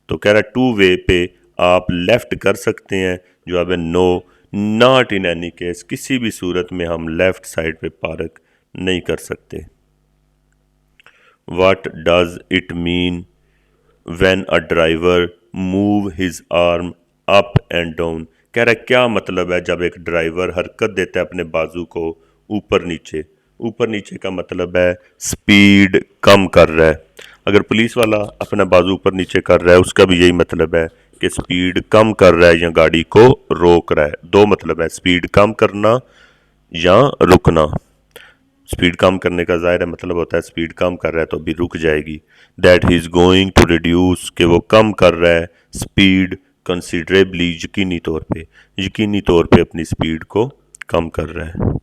तो कह रहा है टू वे पे आप लेफ़्ट कर सकते हैं। जवाब है no not in any case. किसी भी सूरत में हम लेफ़्ट साइड पे पार्क नहीं कर सकते। What does it mean when a driver move his arm up and down. कह रहा है क्या मतलब है जब एक ड्राइवर हरकत देता है अपने बाजू को ऊपर नीचे। ऊपर नीचे का मतलब है स्पीड कम कर रहा है। अगर पुलिस वाला अपना बाजू ऊपर नीचे कर रहा है उसका भी यही मतलब है कि स्पीड कम कर रहा है या गाड़ी को रोक रहा है। दो मतलब है, स्पीड कम करना या रुकना। स्पीड कम करने का ज़ाहिर है मतलब होता है स्पीड कम कर रहा है तो अभी रुक जाएगी। That he is going to reduce कि वो कम कर रहा है स्पीड कंसिडरेबली यकीनी तौर पे अपनी स्पीड को कम कर रहा है।